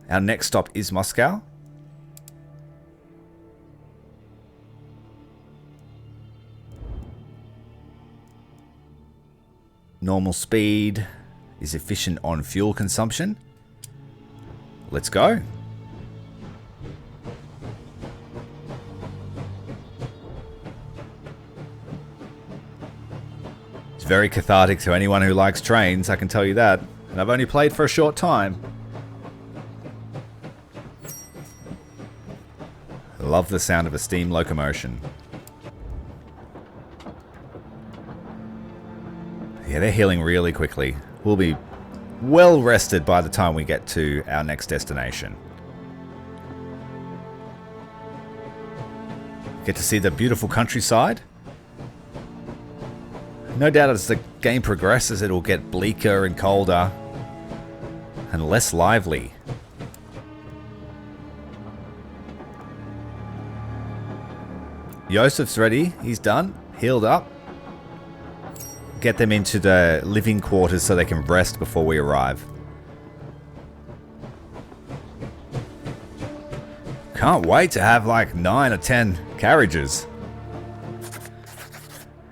Our next stop is Moscow. Normal speed is efficient on fuel consumption. Let's go. It's very cathartic to anyone who likes trains, I can tell you that. And I've only played for a short time. I love the sound of a steam locomotion. Yeah, they're healing really quickly. We'll be well rested by the time we get to our next destination. Get to see the beautiful countryside. No doubt as the game progresses, it'll get bleaker and colder and less lively. Josef's ready. He's done. Healed up. Get them into the living quarters so they can rest before we arrive. Can't wait to have like 9 or 10 carriages.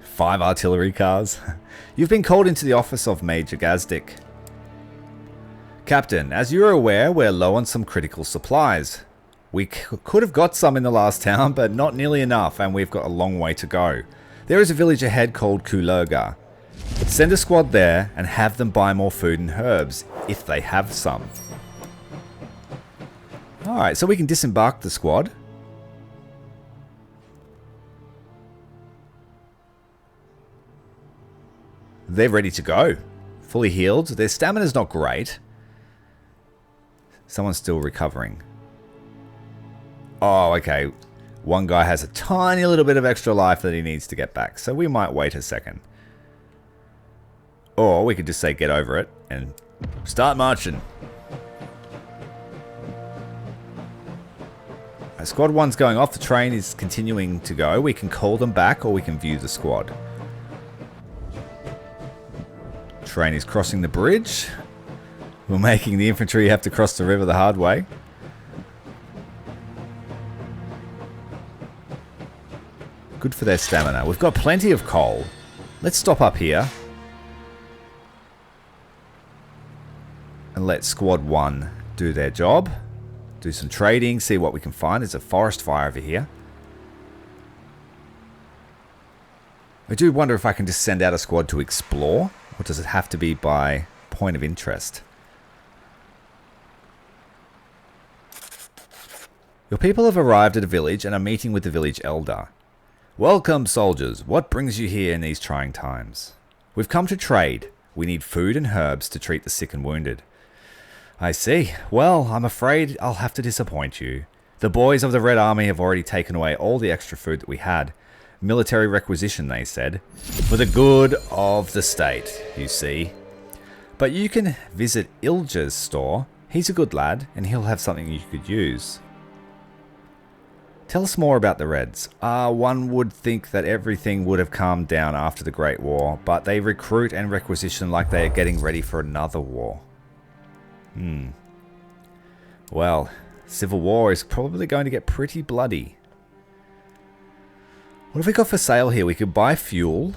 5 artillery cars. You've been called into the office of Major Gazdik. Captain, as you're aware, we're low on some critical supplies. We could have got some in the last town, but not nearly enough, and we've got a long way to go. There is a village ahead called Kulurga. Let's send a squad there and have them buy more food and herbs, if they have some. Alright, so we can disembark the squad. They're ready to go. Fully healed. Their stamina's not great. Someone's still recovering. Oh, okay. One guy has a tiny little bit of extra life that he needs to get back, so we might wait a second. Or we could just say get over it and start marching. Squad 1's going off. The train is continuing to go. We can call them back or we can view the squad. Train is crossing the bridge. We're making the infantry have to cross the river the hard way. Good for their stamina. We've got plenty of coal. Let's stop up here. And let Squad 1 do their job. Do some trading, see what we can find. There's a forest fire over here. I do wonder if I can just send out a squad to explore. Or does it have to be by point of interest? Your people have arrived at a village and are meeting with the village elder. Welcome, soldiers. What brings you here in these trying times? We've come to trade. We need food and herbs to treat the sick and wounded. I see. Well, I'm afraid I'll have to disappoint you. The boys of the Red Army have already taken away all the extra food that we had. Military requisition, they said. For the good of the state, you see. But you can visit Ilja's store. He's a good lad, and he'll have something you could use. Tell us more about the Reds. One would think that everything would have calmed down after the Great War, but they recruit and requisition like they are getting ready for another war. Well, civil war is probably going to get pretty bloody. What have we got for sale here? We could buy fuel.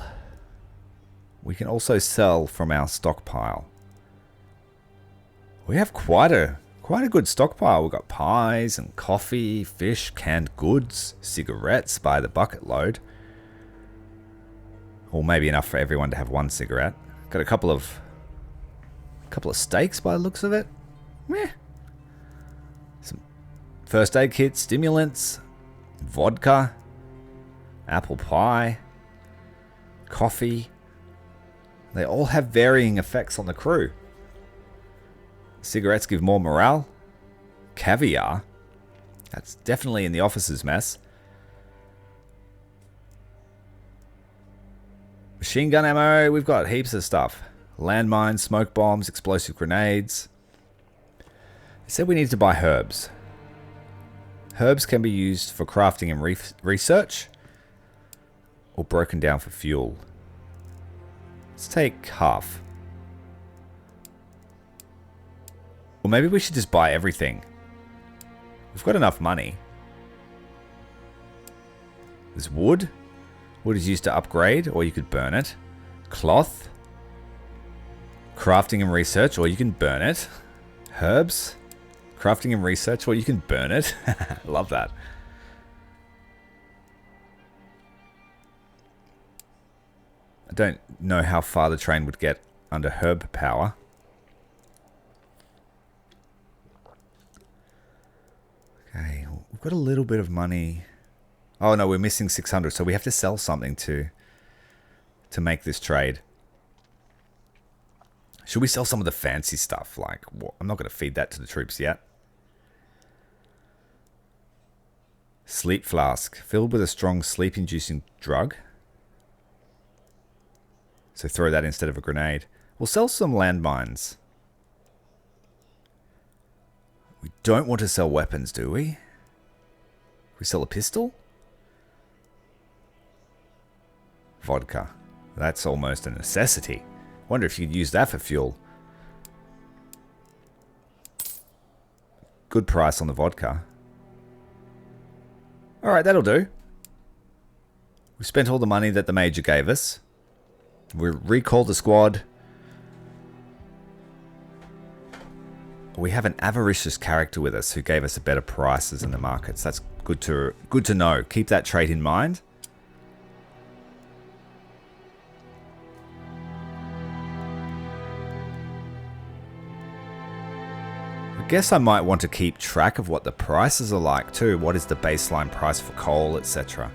We can also sell from our stockpile. We have quite a good stockpile. We've got pies and coffee, fish, canned goods, cigarettes by the bucket load. Or maybe enough for everyone to have one cigarette. Got a couple of steaks by the looks of it. Meh. Some first aid kits, stimulants, vodka, apple pie, coffee. They all have varying effects on the crew. Cigarettes give more morale. Caviar. That's definitely in the officer's mess. Machine gun ammo. We've got heaps of stuff. Landmines, smoke bombs, explosive grenades. They said we need to buy herbs. Herbs can be used for crafting and research, or broken down for fuel. Let's take half. Or maybe we should just buy everything. We've got enough money. There's wood. Wood is used to upgrade, or you could burn it. Cloth. Crafting and research, or you can burn it. Herbs. Crafting and research, or you can burn it. Love that. I don't know how far the train would get under herb power. Okay, we've got a little bit of money. Oh no, we're missing 600, so we have to sell something to make this trade. Should we sell some of the fancy stuff? Like, I'm not going to feed that to the troops yet. Sleep flask, filled with a strong sleep-inducing drug. So throw that instead of a grenade. We'll sell some landmines. We don't want to sell weapons, do we? We sell a pistol? Vodka. That's almost a necessity. Wonder if you could use that for fuel. Good price on the vodka. Alright, that'll do. We spent all the money that the major gave us. We recalled the squad. We have an avaricious character with us who gave us better prices in the markets. That's good to know. Keep that trait in mind. I guess I might want to keep track of what the prices are like too. What is the baseline price for coal, etc.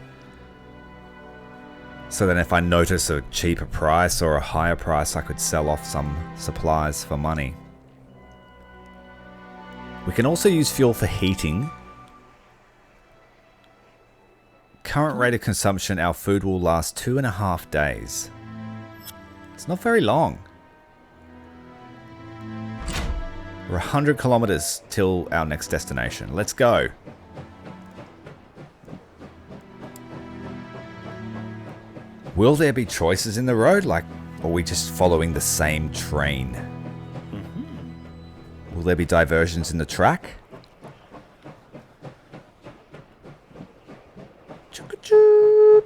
So then if I notice a cheaper price or a higher price, I could sell off some supplies for money. We can also use fuel for heating. Current rate of consumption, our food will last 2.5 days. It's not very long. We're 100 kilometers till our next destination. Let's go. Will there be choices in the road? Like, are we just following the same train? Will there be diversions in the track? Choo-choo.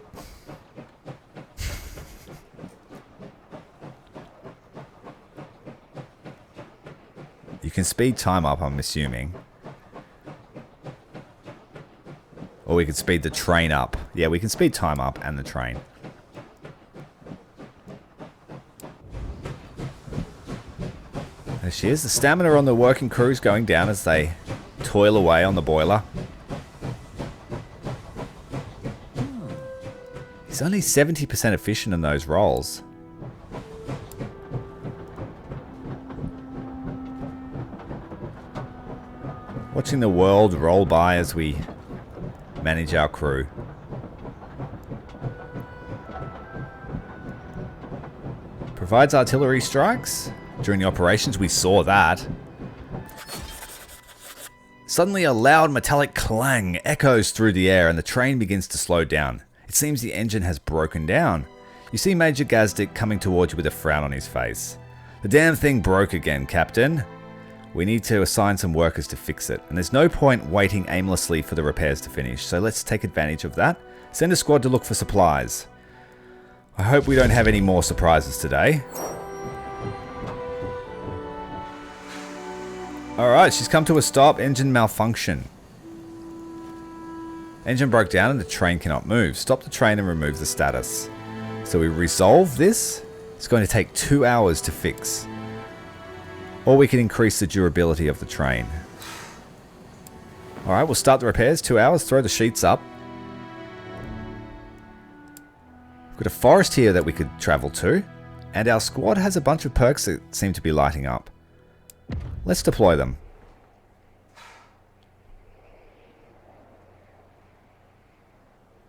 You can speed time up, I'm assuming. Or we can speed the train up. Yeah, we can speed time up and the train. There she is. The stamina on the working crew's going down as they toil away on the boiler. He's only 70% efficient in those rolls. Watching the world roll by as we manage our crew. Provides artillery strikes. During the operations, we saw that. Suddenly, a loud metallic clang echoes through the air and the train begins to slow down. It seems the engine has broken down. You see Major Gazdik coming towards you with a frown on his face. The damn thing broke again, Captain. We need to assign some workers to fix it, and there's no point waiting aimlessly for the repairs to finish, so let's take advantage of that. Send a squad to look for supplies. I hope we don't have any more surprises today. Alright, she's come to a stop. Engine malfunction. Engine broke down and the train cannot move. Stop the train and remove the status. So we resolve this. It's going to take 2 hours to fix. Or we can increase the durability of the train. Alright, we'll start the repairs. 2 hours. Throw the sheets up. We've got a forest here that we could travel to. And our squad has a bunch of perks that seem to be lighting up. Let's deploy them.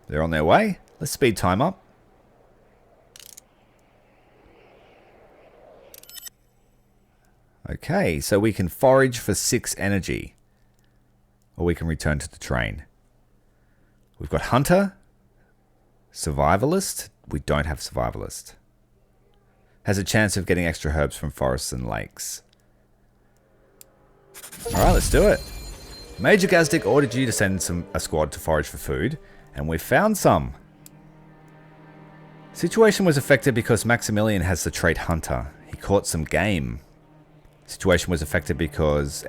They're on their way. Let's speed time up. Okay, so we can forage for 6 energy. Or we can return to the train. We've got Hunter. Survivalist. We don't have Survivalist. Has a chance of getting extra herbs from forests and lakes. Alright, let's do it. Major Gazdik ordered you to send a squad to forage for food, and we found some. Situation was affected because Maximilian has the trait Hunter. He caught some game. Situation was affected because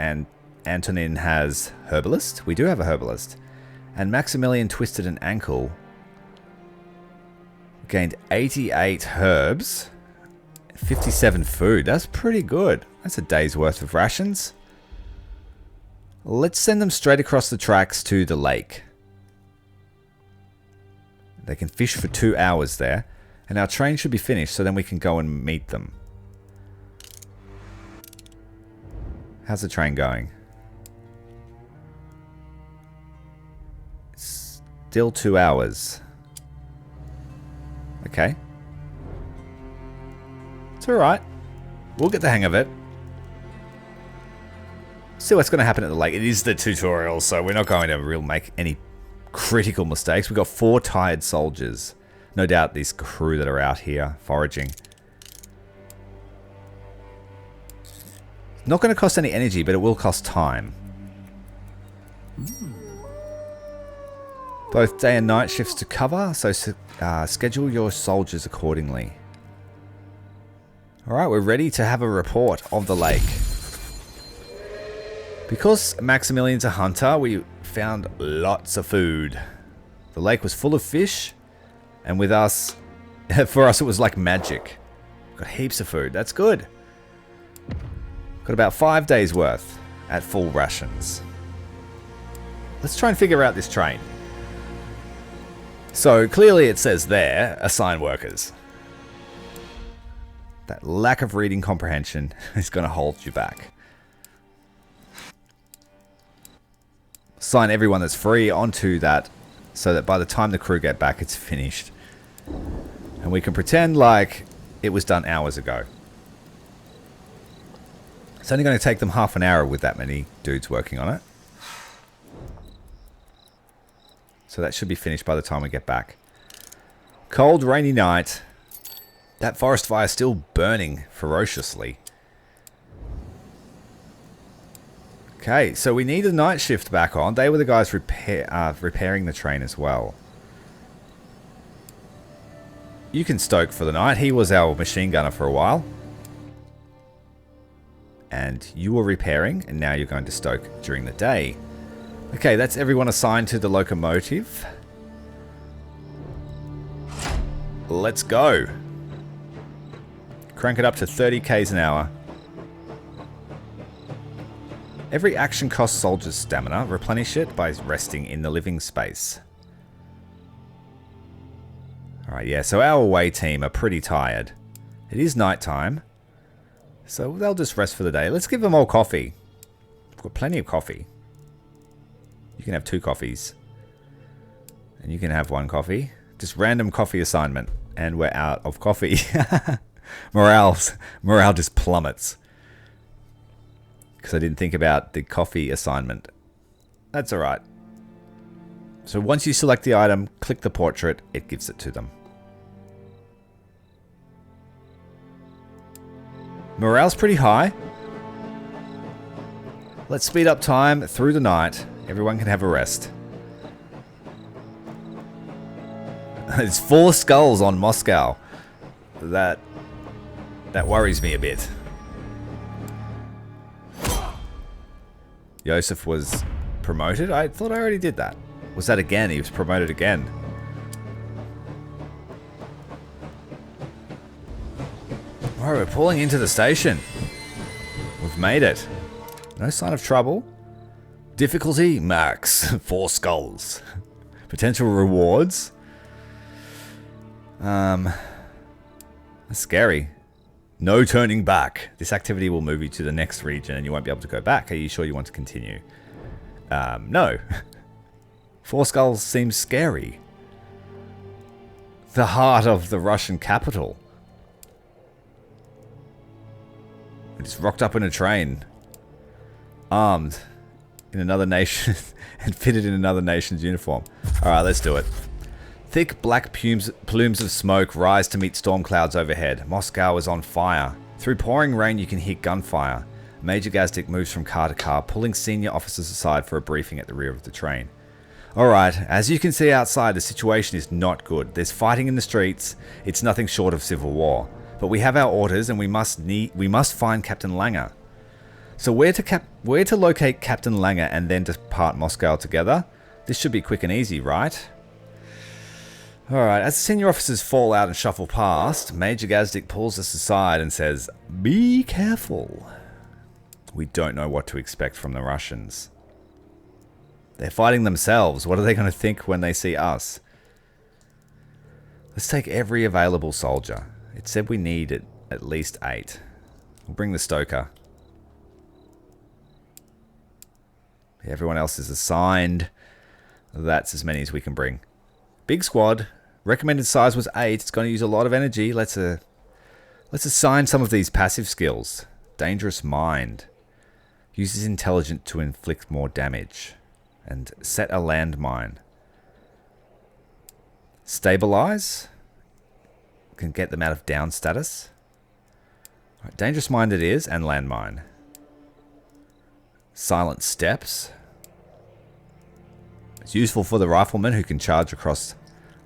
Antonin has Herbalist. We do have a Herbalist. And Maximilian twisted an ankle. Gained 88 herbs. 57 food. That's pretty good. That's a day's worth of rations. Let's send them straight across the tracks to the lake. They can fish for 2 hours there. And our train should be finished, so then we can go and meet them. How's the train going? Still 2 hours. Okay. It's alright. We'll get the hang of it. See what's going to happen at the lake. It is the tutorial, so we're not going to make any critical mistakes. We've got 4 tired soldiers. No doubt these crew that are out here foraging. Not going to cost any energy, but it will cost time. Both day and night shifts to cover, so schedule your soldiers accordingly. Alright, we're ready to have a report of the lake. Because Maximilian's a hunter, we found lots of food. The lake was full of fish, and with us, for us it was like magic. Got heaps of food, that's good. Got about 5 days worth at full rations. Let's try and figure out this train. So clearly it says there, assign workers. That lack of reading comprehension is going to hold you back. Assign everyone that's free onto that so that by the time the crew get back it's finished. And we can pretend like it was done hours ago. It's only going to take them half an hour with that many dudes working on it. So that should be finished by the time we get back. Cold, rainy night. That forest fire still burning ferociously. Okay, so we need a night shift back on. They were the guys repairing the train as well. You can stoke for the night. He was our machine gunner for a while. And you were repairing, and now you're going to stoke during the day. Okay, that's everyone assigned to the locomotive. Let's go. Crank it up to 30 k's an hour. Every action costs soldiers stamina. Replenish it by resting in the living space. Alright, yeah, so our away team are pretty tired. It is night time, so they'll just rest for the day. Let's give them all coffee. We've got plenty of coffee. You can have 2 coffees. And you can have 1 coffee. Just random coffee assignment. And we're out of coffee. Morale just plummets. Because I didn't think about the coffee assignment. That's alright. So once you select the item, click the portrait, it gives it to them. Morale's pretty high. Let's speed up time through the night. Everyone can have a rest. It's 4 skulls on Moscow. That worries me a bit. Yosef was promoted? I thought I already did that. Was that again? He was promoted again. Alright, we're pulling into the station. We've made it. No sign of trouble. Difficulty max. 4 skulls. Potential rewards. That's scary. No turning back. This activity will move you to the next region and you won't be able to go back. Are you sure you want to continue? No. 4 skulls seems scary. The heart of the Russian capital. We just rocked up in a train. Armed. In another nation. And fitted in another nation's uniform. Alright, let's do it. Thick black plumes of smoke rise to meet storm clouds overhead. Moscow is on fire. Through pouring rain you can hear gunfire. Major Gazdik moves from car to car, pulling senior officers aside for a briefing at the rear of the train. Alright, as you can see outside, the situation is not good. There's fighting in the streets. It's nothing short of civil war. But we have our orders and we must find Captain Langer. So where to locate Captain Langer and then depart Moscow together? This should be quick and easy, right? Alright, as the senior officers fall out and shuffle past, Major Gazdik pulls us aside and says, "Be careful." We don't know what to expect from the Russians. They're fighting themselves. What are they going to think when they see us? Let's take every available soldier. It said we need at least 8. We'll bring the Stoker. Everyone else is assigned. That's as many as we can bring. Big squad. Recommended size was 8. It's going to use a lot of energy. Let's assign some of these passive skills. Dangerous Mind. Uses intelligence to inflict more damage. And set a landmine. Stabilize. Can get them out of down status. Right, Dangerous Mind it is, and landmine. Silent Steps. It's useful for the rifleman who can charge across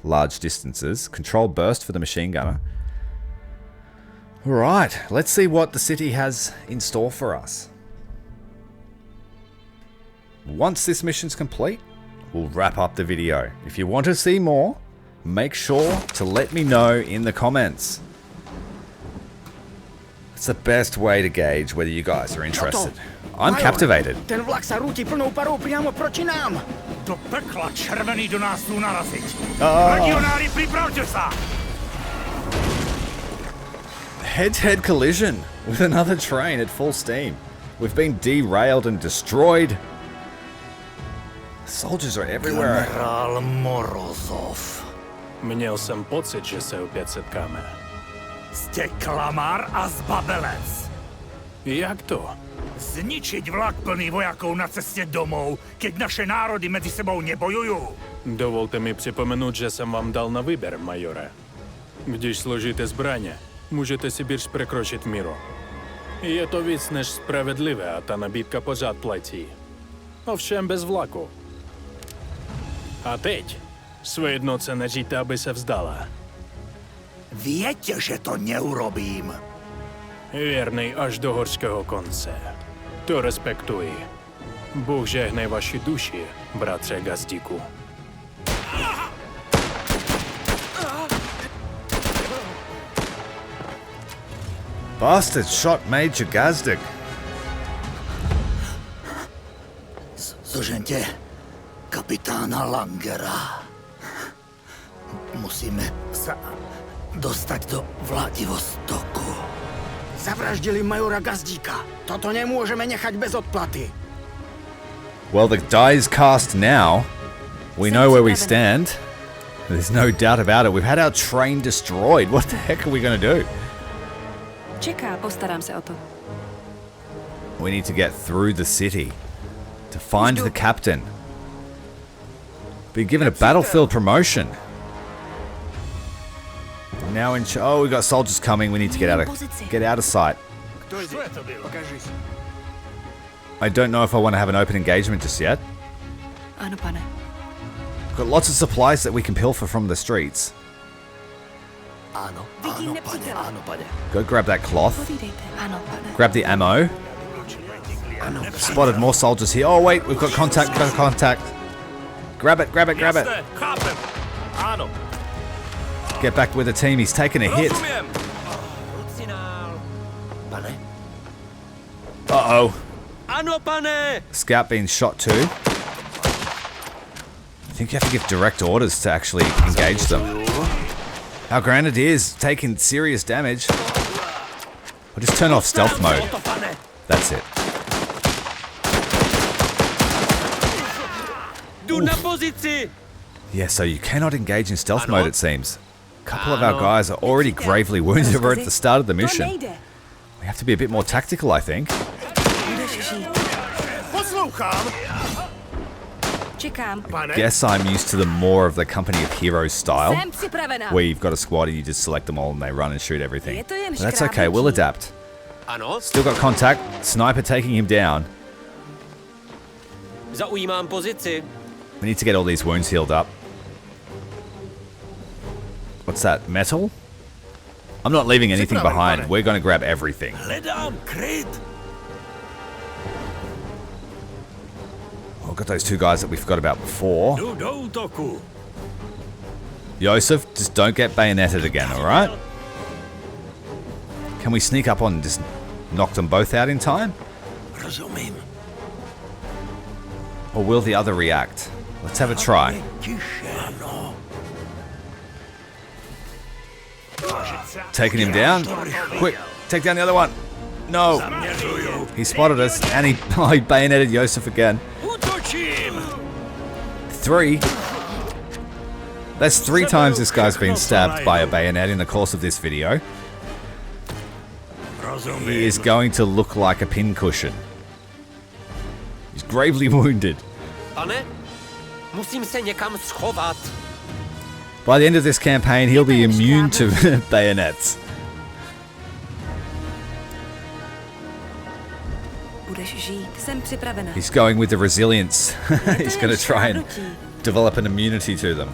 large distances. Controlled Burst for the machine gunner. Alright, let's see what the city has in store for us. Once this mission's complete, we'll wrap up the video. If you want to see more, make sure to let me know in the comments. It's the best way to gauge whether you guys are interested. I'm captivated. Ten vlak sa rúti plnou parou priamo proti nám. Do pekla červený do nás tu naraziť. Legionári, pripravte sa! Head-to-head collision with another train at full steam. We've been derailed and destroyed. Soldiers are everywhere. Generál Morozov. Měl jsem pocit, že se opět setkáme. Ste klamár a zbabelec. Jak to? Zničiť vlak plný vojakov na cestě domov, keď naše národy mezi sebou nebojují. Dovolte mi připomenout, že jsem vám dal na výběr, majore. Když složíte zbraně, můžete Sibir překročit míru. Je to víc než spravedlivé a ta nabídka pořád platí. Ovšem bez vlaku. A teď svojednoce nežijte, aby se vzdala. Viete, že to neurobím. Věrný až do horského konce. To respektuji. Bůh žehnej vaši duši, bratře Gazdíku. Bastard shot Major Gazdik. Zožente kapitána Langera. Musíme sa dostať do Vladivostoku. Zavraždili majora Gazdíka. Toto nemôžeme nechať bez odplaty. Well, the die is cast now. We know where we stand. There's no doubt about it. We've had our train destroyed. What the heck are we going to do? Čeká, postarám se o to. We need to get through the city to find the captain. Be given a battlefield promotion. Now in oh, we got soldiers coming. We need to get out of sight. I don't know if I want to have an open engagement just yet. Ano, pane. Got lots of supplies that we can pilfer from the streets. Áno, pane. Go grab that cloth. Ano, pane. Grab the ammo. Spotted more soldiers here. Oh wait, we've got contact. Got contact. Grab it. Áno. Get back with the team. He's taken a hit. Pane? Uh-oh. Ano, pane! Scout being shot too. I think you have to give direct orders to actually engage them. Our grenadiers taking serious damage. I'll just turn off stealth mode. That's it. Yeah, so you cannot engage in stealth mode, it seems. A couple of our guys are already gravely wounded. We're at the start of the mission. We have to be a bit more tactical, I think. Guess I'm used to the more of the Company of Heroes style, where you've got a squad and you just select them all and they run and shoot everything. But that's okay, we'll adapt. Still got contact. Sniper taking him down. Zaujímám pozici. We need to get all these wounds healed up. What's that? Metal? I'm not leaving anything behind. We're going to grab everything. Oh, got those two guys that we forgot about before. Joseph, just don't get bayoneted again, alright? Can we sneak up on and just knock them both out in time? Or will the other react? Let's have a try. Taking him down. Quick, take down the other one. No. He spotted us and he bayoneted Joseph again. 3. That's 3 times this guy's been stabbed by a bayonet in the course of this video. He is going to look like a pincushion. He's gravely wounded. Musím se někam schovat. By the end of this campaign, he'll be immune to bayonets. He's going with the resilience. He's going to try and develop an immunity to them.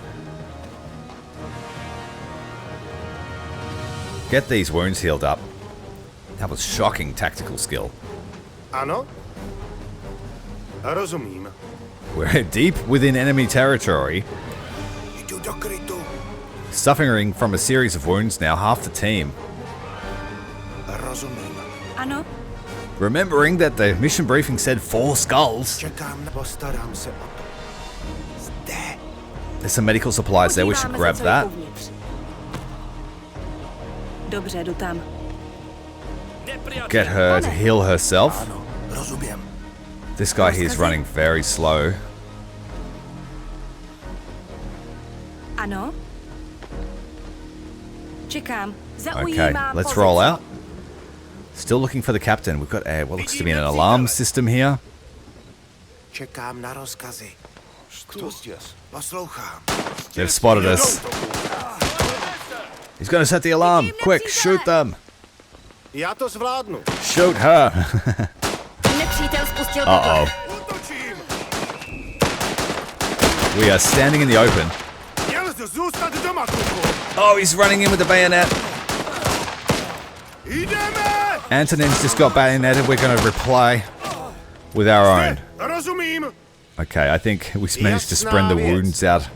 Get these wounds healed up. That was shocking tactical skill. Ano? Rozumím. We're deep within enemy territory. Suffering from a series of wounds now, half the team. Ano. Remembering that the mission briefing said 4 skulls. There's some medical supplies there, we should grab that. Dobře, jdu tam. Get her to heal herself. This guy here is running very slow. Ano. Čekám. Okay, let's roll out. Still looking for the captain. We've got what looks to be an alarm system here. Čekám na rozkazy. Poslouchám. They've spotted us. He's going to set the alarm. Quick, shoot them. Já to zvládnu. Shoot her. Uh-oh. We are standing in the open. Oh, he's running in with the bayonet. Antonin's just got bayoneted. We're going to reply with our own. Okay, I think we managed to spread the wounds out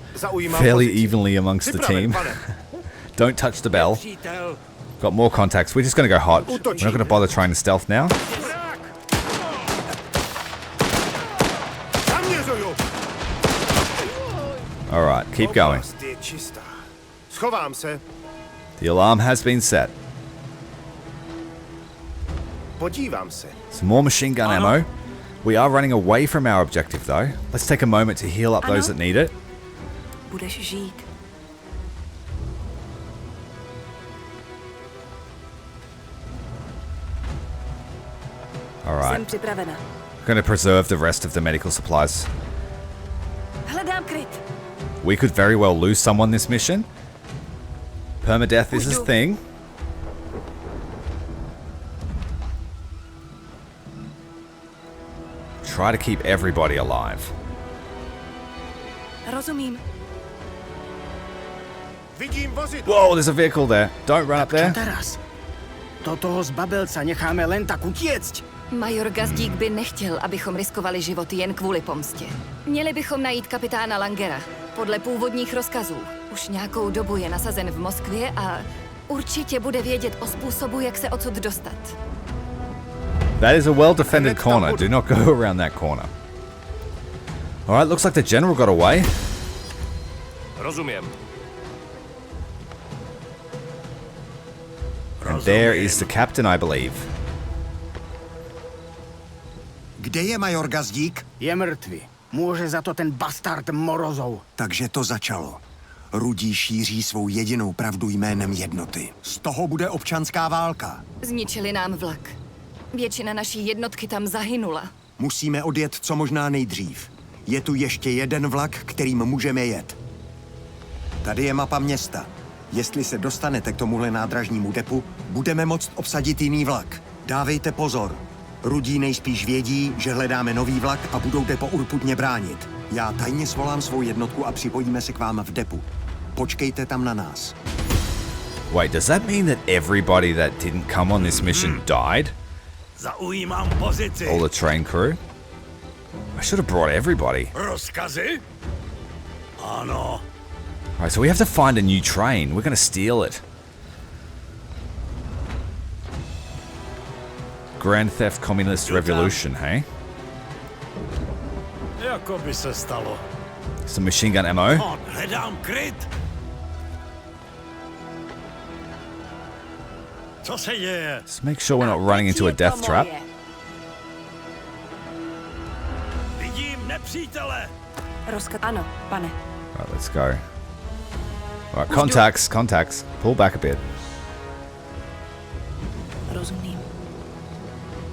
fairly evenly amongst the team. Don't touch the bell. Got more contacts. We're just going to go hot. We're not going to bother trying to stealth now. Alright, keep going. Schovám se. The alarm has been set. Podívám se. Some more machine gun ammo. We are running away from our objective though. Let's take a moment to heal up those that need it. Budeš žít. All Jsem right. připravena. We're going to preserve the rest of the medical supplies. Hledám kryt. We could very well lose someone this mission. Permadeath is a thing. Try to keep everybody alive. Rozumím. Vidím vozidlo. Whoa, there's a vehicle there. Don't run up there. Čo teraz? Do toho zbabelca necháme len tak utiecť. Major Gazdík by nechtěl, abychom riskovali život jen kvůli pomstě. Měli bychom najít kapitána Langera. Podle původních rozkazů. Už nějakou dobu je nasazen v Moskvě a určitě bude vědět o způsobu, jak se odsud dostat. That is a well-defended corner. Do not go around that corner. Alright, looks like the general got away. Rozumím. And there is the captain, I believe. Kde je major Gazdík? Je mrtvý. Může za to ten bastard Morozov. Takže to začalo. Rudí šíří svou jedinou pravdu jménem jednoty. Z toho bude občanská válka. Zničili nám vlak. Většina naší jednotky tam zahynula. Musíme odjet co možná nejdřív. Je tu ještě jeden vlak, kterým můžeme jet. Tady je mapa města. Jestli se dostanete k tomuhle nádražnímu depu, budeme moct obsadit jiný vlak. Dávejte pozor. Rudí nejspíš vědí, že hledáme nový vlak a budou depo urputně bránit. Já tajně svolám svou jednotku a připojíme se k vám v depu. Počkejte tam na nás. Wait, does that mean that everybody that didn't come on this mission died? Zaujímám pozici. All the train crew? I should have brought everybody. Rozkazy? Ano. Alright, so we have to find a new train. We're gonna steal it. Grand Theft Communist Revolution, hey? Jako by se stalo. Some machine gun ammo. Hledám kryt. Co se děje? Let's make sure we're not running into a death trap. Vidím nepřítele. Ano, pane. Alright, let's go. Alright, contacts. Pull back a bit. Rozumím.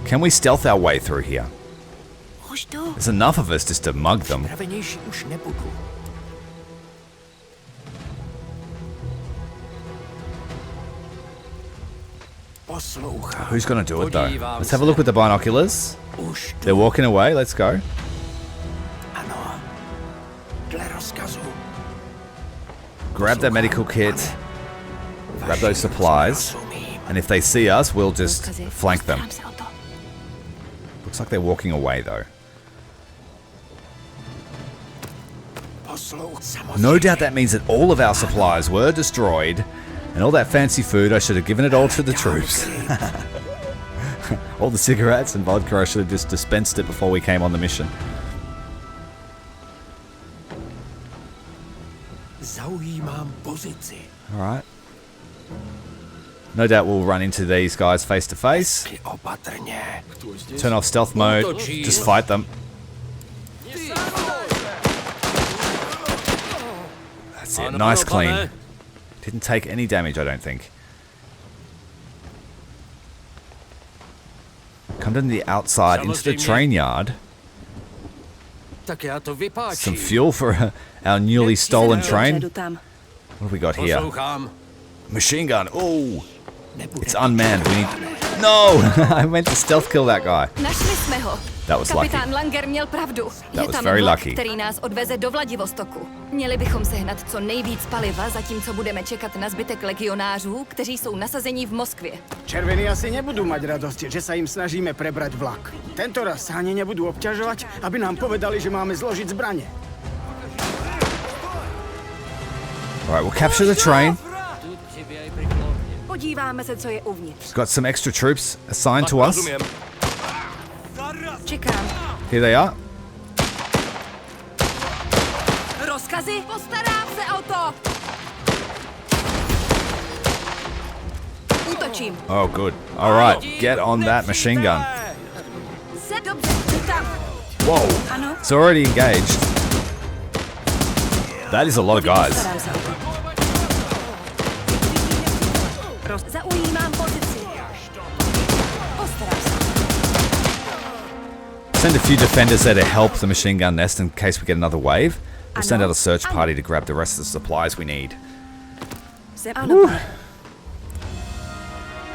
Can we stealth our way through here? Už jdu. There's enough of us just to mug them. Pravenější už nebudu. Poslouchám. Who's gonna do it though? Let's have a look with the binoculars. They're walking away. Let's go. Ano. Dle rozkazu. Grab that medical kit. Grab those supplies. And if they see us, we'll just flank them. Looks like they're walking away though. No doubt that means that all of our supplies were destroyed. And all that fancy food, I should have given it all to the troops. All the cigarettes and vodka, I should have just dispensed it before we came on the mission. Zaujímám pozici. Alright. No doubt we'll run into these guys face to face. Opatrně. Turn off stealth mode. Just fight them. That's it. Nice clean. Didn't take any damage, I don't think. Come to the outside into the train yard. Some fuel for our newly stolen train. What have we got here? Machine gun. Oh, it's unmanned. We need. No, I meant to stealth kill that guy. Našli jsme ho. That was lucky. Kapitán Langer měl pravdu. Je tam very vlak, lucky. který nás odveze do Vladivostoku. Měli bychom sehnat co nejvíc paliva, zatímco budeme čekat na zbytek legionářů, kteří jsou nasazení v Moskvě. Červení asi nebudú mať radosť, že sa im snažíme prebrať vlak. Tento raz sa ani nebudú obťažovať, aby nám povedali, že máme zložiť zbrane. Alright, we'll capture the train. Podíváme se, co je uvnitř. Got some extra troops assigned to us. Čekám. Here they are. Rozkazy? Postarám se o to! Útočím. Oh, good. All right, get on that machine gun. Dobře, jdu tam. Whoa, Ano. it's already engaged. That is a lot of guys. Postarám se o to. Zaujímám pozici. Postarám se. Send a few defenders there to help the machine gun nest in case we get another wave. We'll send out a search party to grab the rest of the supplies we need. Ano.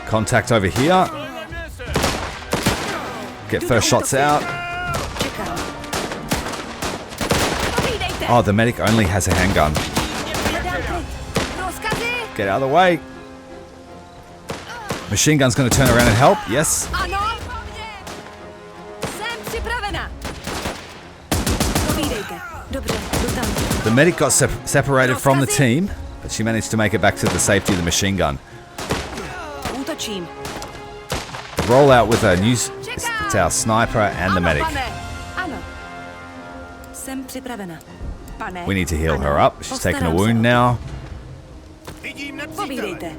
Contact over here. Get first shots out. Čekám. Oh, the medic only has a handgun. Hledám kryt. Rozkazy. Get out of the way. Machine gun's going to turn around and help. Yes. Ano. Jsem připravena. Povídejte. Dobře, jdu tam. The medic got separated from the team, but she managed to make it back to the safety of the machine gun. Útočím. Roll out with it's our sniper and the medic. Pane. Ano. Jsem připravena. Pane. We need to heal Ano. her up. She's taken a Postarám se wound o to. now. Vidím nepřítele. Povídejte.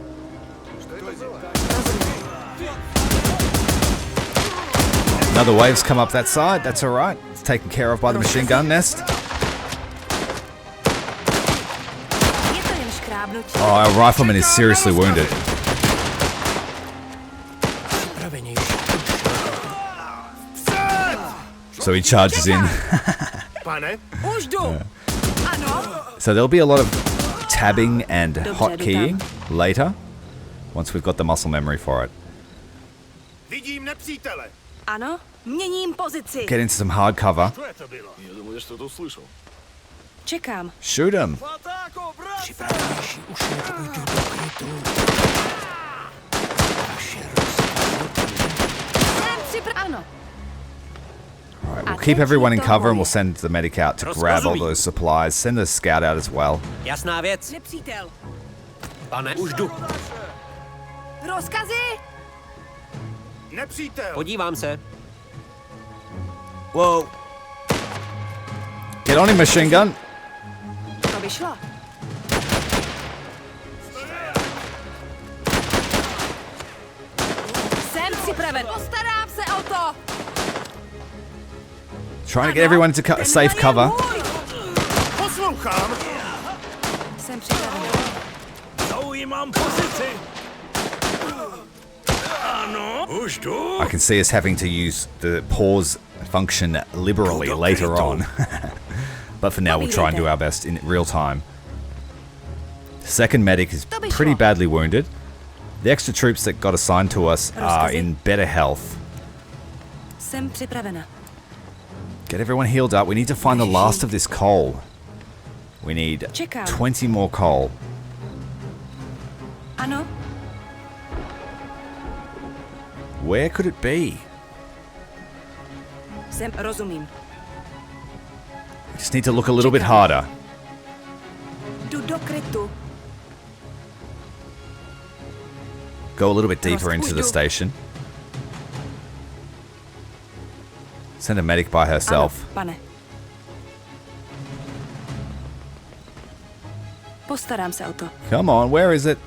Another wave's come up that side. That's all right. It's taken care of by the machine gun nest. Je to jen škrábnutí. Oh, our rifleman is seriously wounded. So he charges in. Pane, Už jdu. Ano. So there'll be a lot of tabbing and hotkeying later, once we've got the muscle memory for it. vidím nepřítele. Ano. Měním pozici. Get into some hard cover. Co je to bylo? Čekám. Shoot him. Připravenější už nepůjdu do krytu. Ano. Alright, we'll keep everyone in cover and we'll send the medic out to grab all those supplies. Send the scout out as well. Jasná věc. Nepřítel. Pane, už jdu. Rozkazy. Nepřítel. Podívám se. Whoa. Get on him, machine gun. To vyšlo. Jsem připraven. Postarám se o to. Trying to get everyone into safe cover. Poslouchám. Jsem připraven. Zaujímám pozici. Ano, už jdu. I can see us having to use the pause function liberally later on. But for now, we'll try and do our best in real time. The second medic is pretty badly wounded. The extra troops that got assigned to us are in better health. Jsem připravena. Get everyone healed up. We need to find the last of this coal. We need 20 more coal. Ano. Where could it be? Jsem rozumím. We just need to look a little bit harder. Jdu do krytu. Go a little bit deeper into the station. Send a medic by herself. Ano, pane. Postarám se o to. Come on, where is it?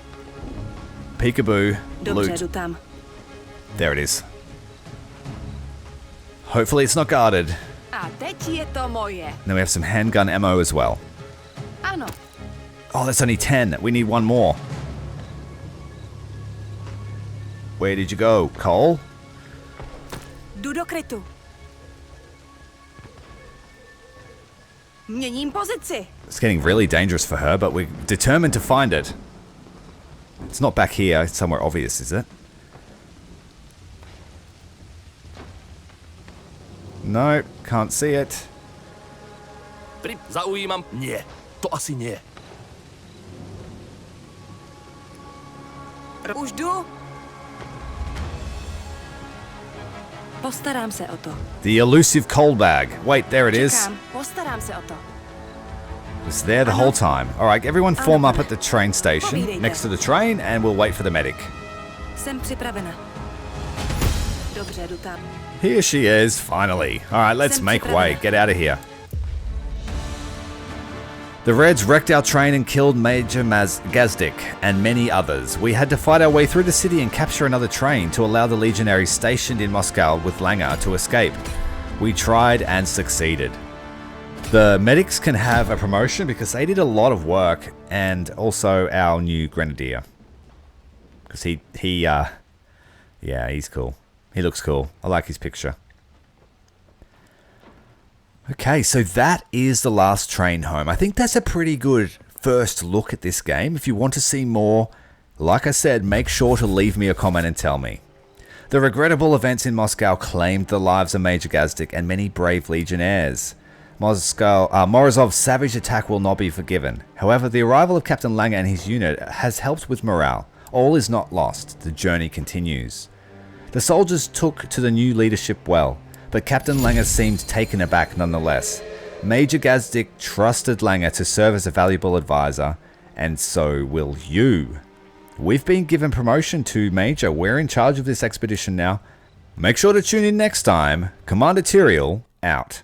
Peekaboo. Dobře, Loot. jdu tam. There it is. Hopefully it's not guarded. A teď je to moje. Then we have some handgun ammo as well. Ano. Oh, that's only 10. We need one more. Where did you go, Cole? Jdu do krytu. Měním pozici. It's getting really dangerous for her, but we're determined to find it. It's not back here. It's somewhere obvious, is it? No, can't see it. Zaujímám. Nie, to asi nie. Už jdu. Postarám se o to. The elusive coal bag. Wait, there it is. Čekám. Postarám se o to. It's there the whole time. All right, everyone form up at the train station next to the train and we'll wait for the medic. Jsem připravena. Dobře, jdu tam. Here she is, finally. All right, let's make way. Get out of here. The Reds wrecked our train and killed Major Gazdik and many others. We had to fight our way through the city and capture another train to allow the legionaries stationed in Moscow with Langer to escape. We tried and succeeded. The medics can have a promotion because they did a lot of work, and also our new grenadier. Because yeah, he's cool. He looks cool. I like his picture. Okay, so that is the last train home. I think that's a pretty good first look at this game. If you want to see more, like I said, make sure to leave me a comment and tell me. The regrettable events in Moscow claimed the lives of Major Gazdik and many brave legionnaires. Morozov's savage attack will not be forgiven. However, the arrival of Captain Langer and his unit has helped with morale. All is not lost. The journey continues. The soldiers took to the new leadership well, but Captain Langer seemed taken aback nonetheless. Major Gazdik trusted Langer to serve as a valuable advisor, and so will you. We've been given promotion to Major. We're in charge of this expedition now. Make sure to tune in next time. Commander Tyrael, out.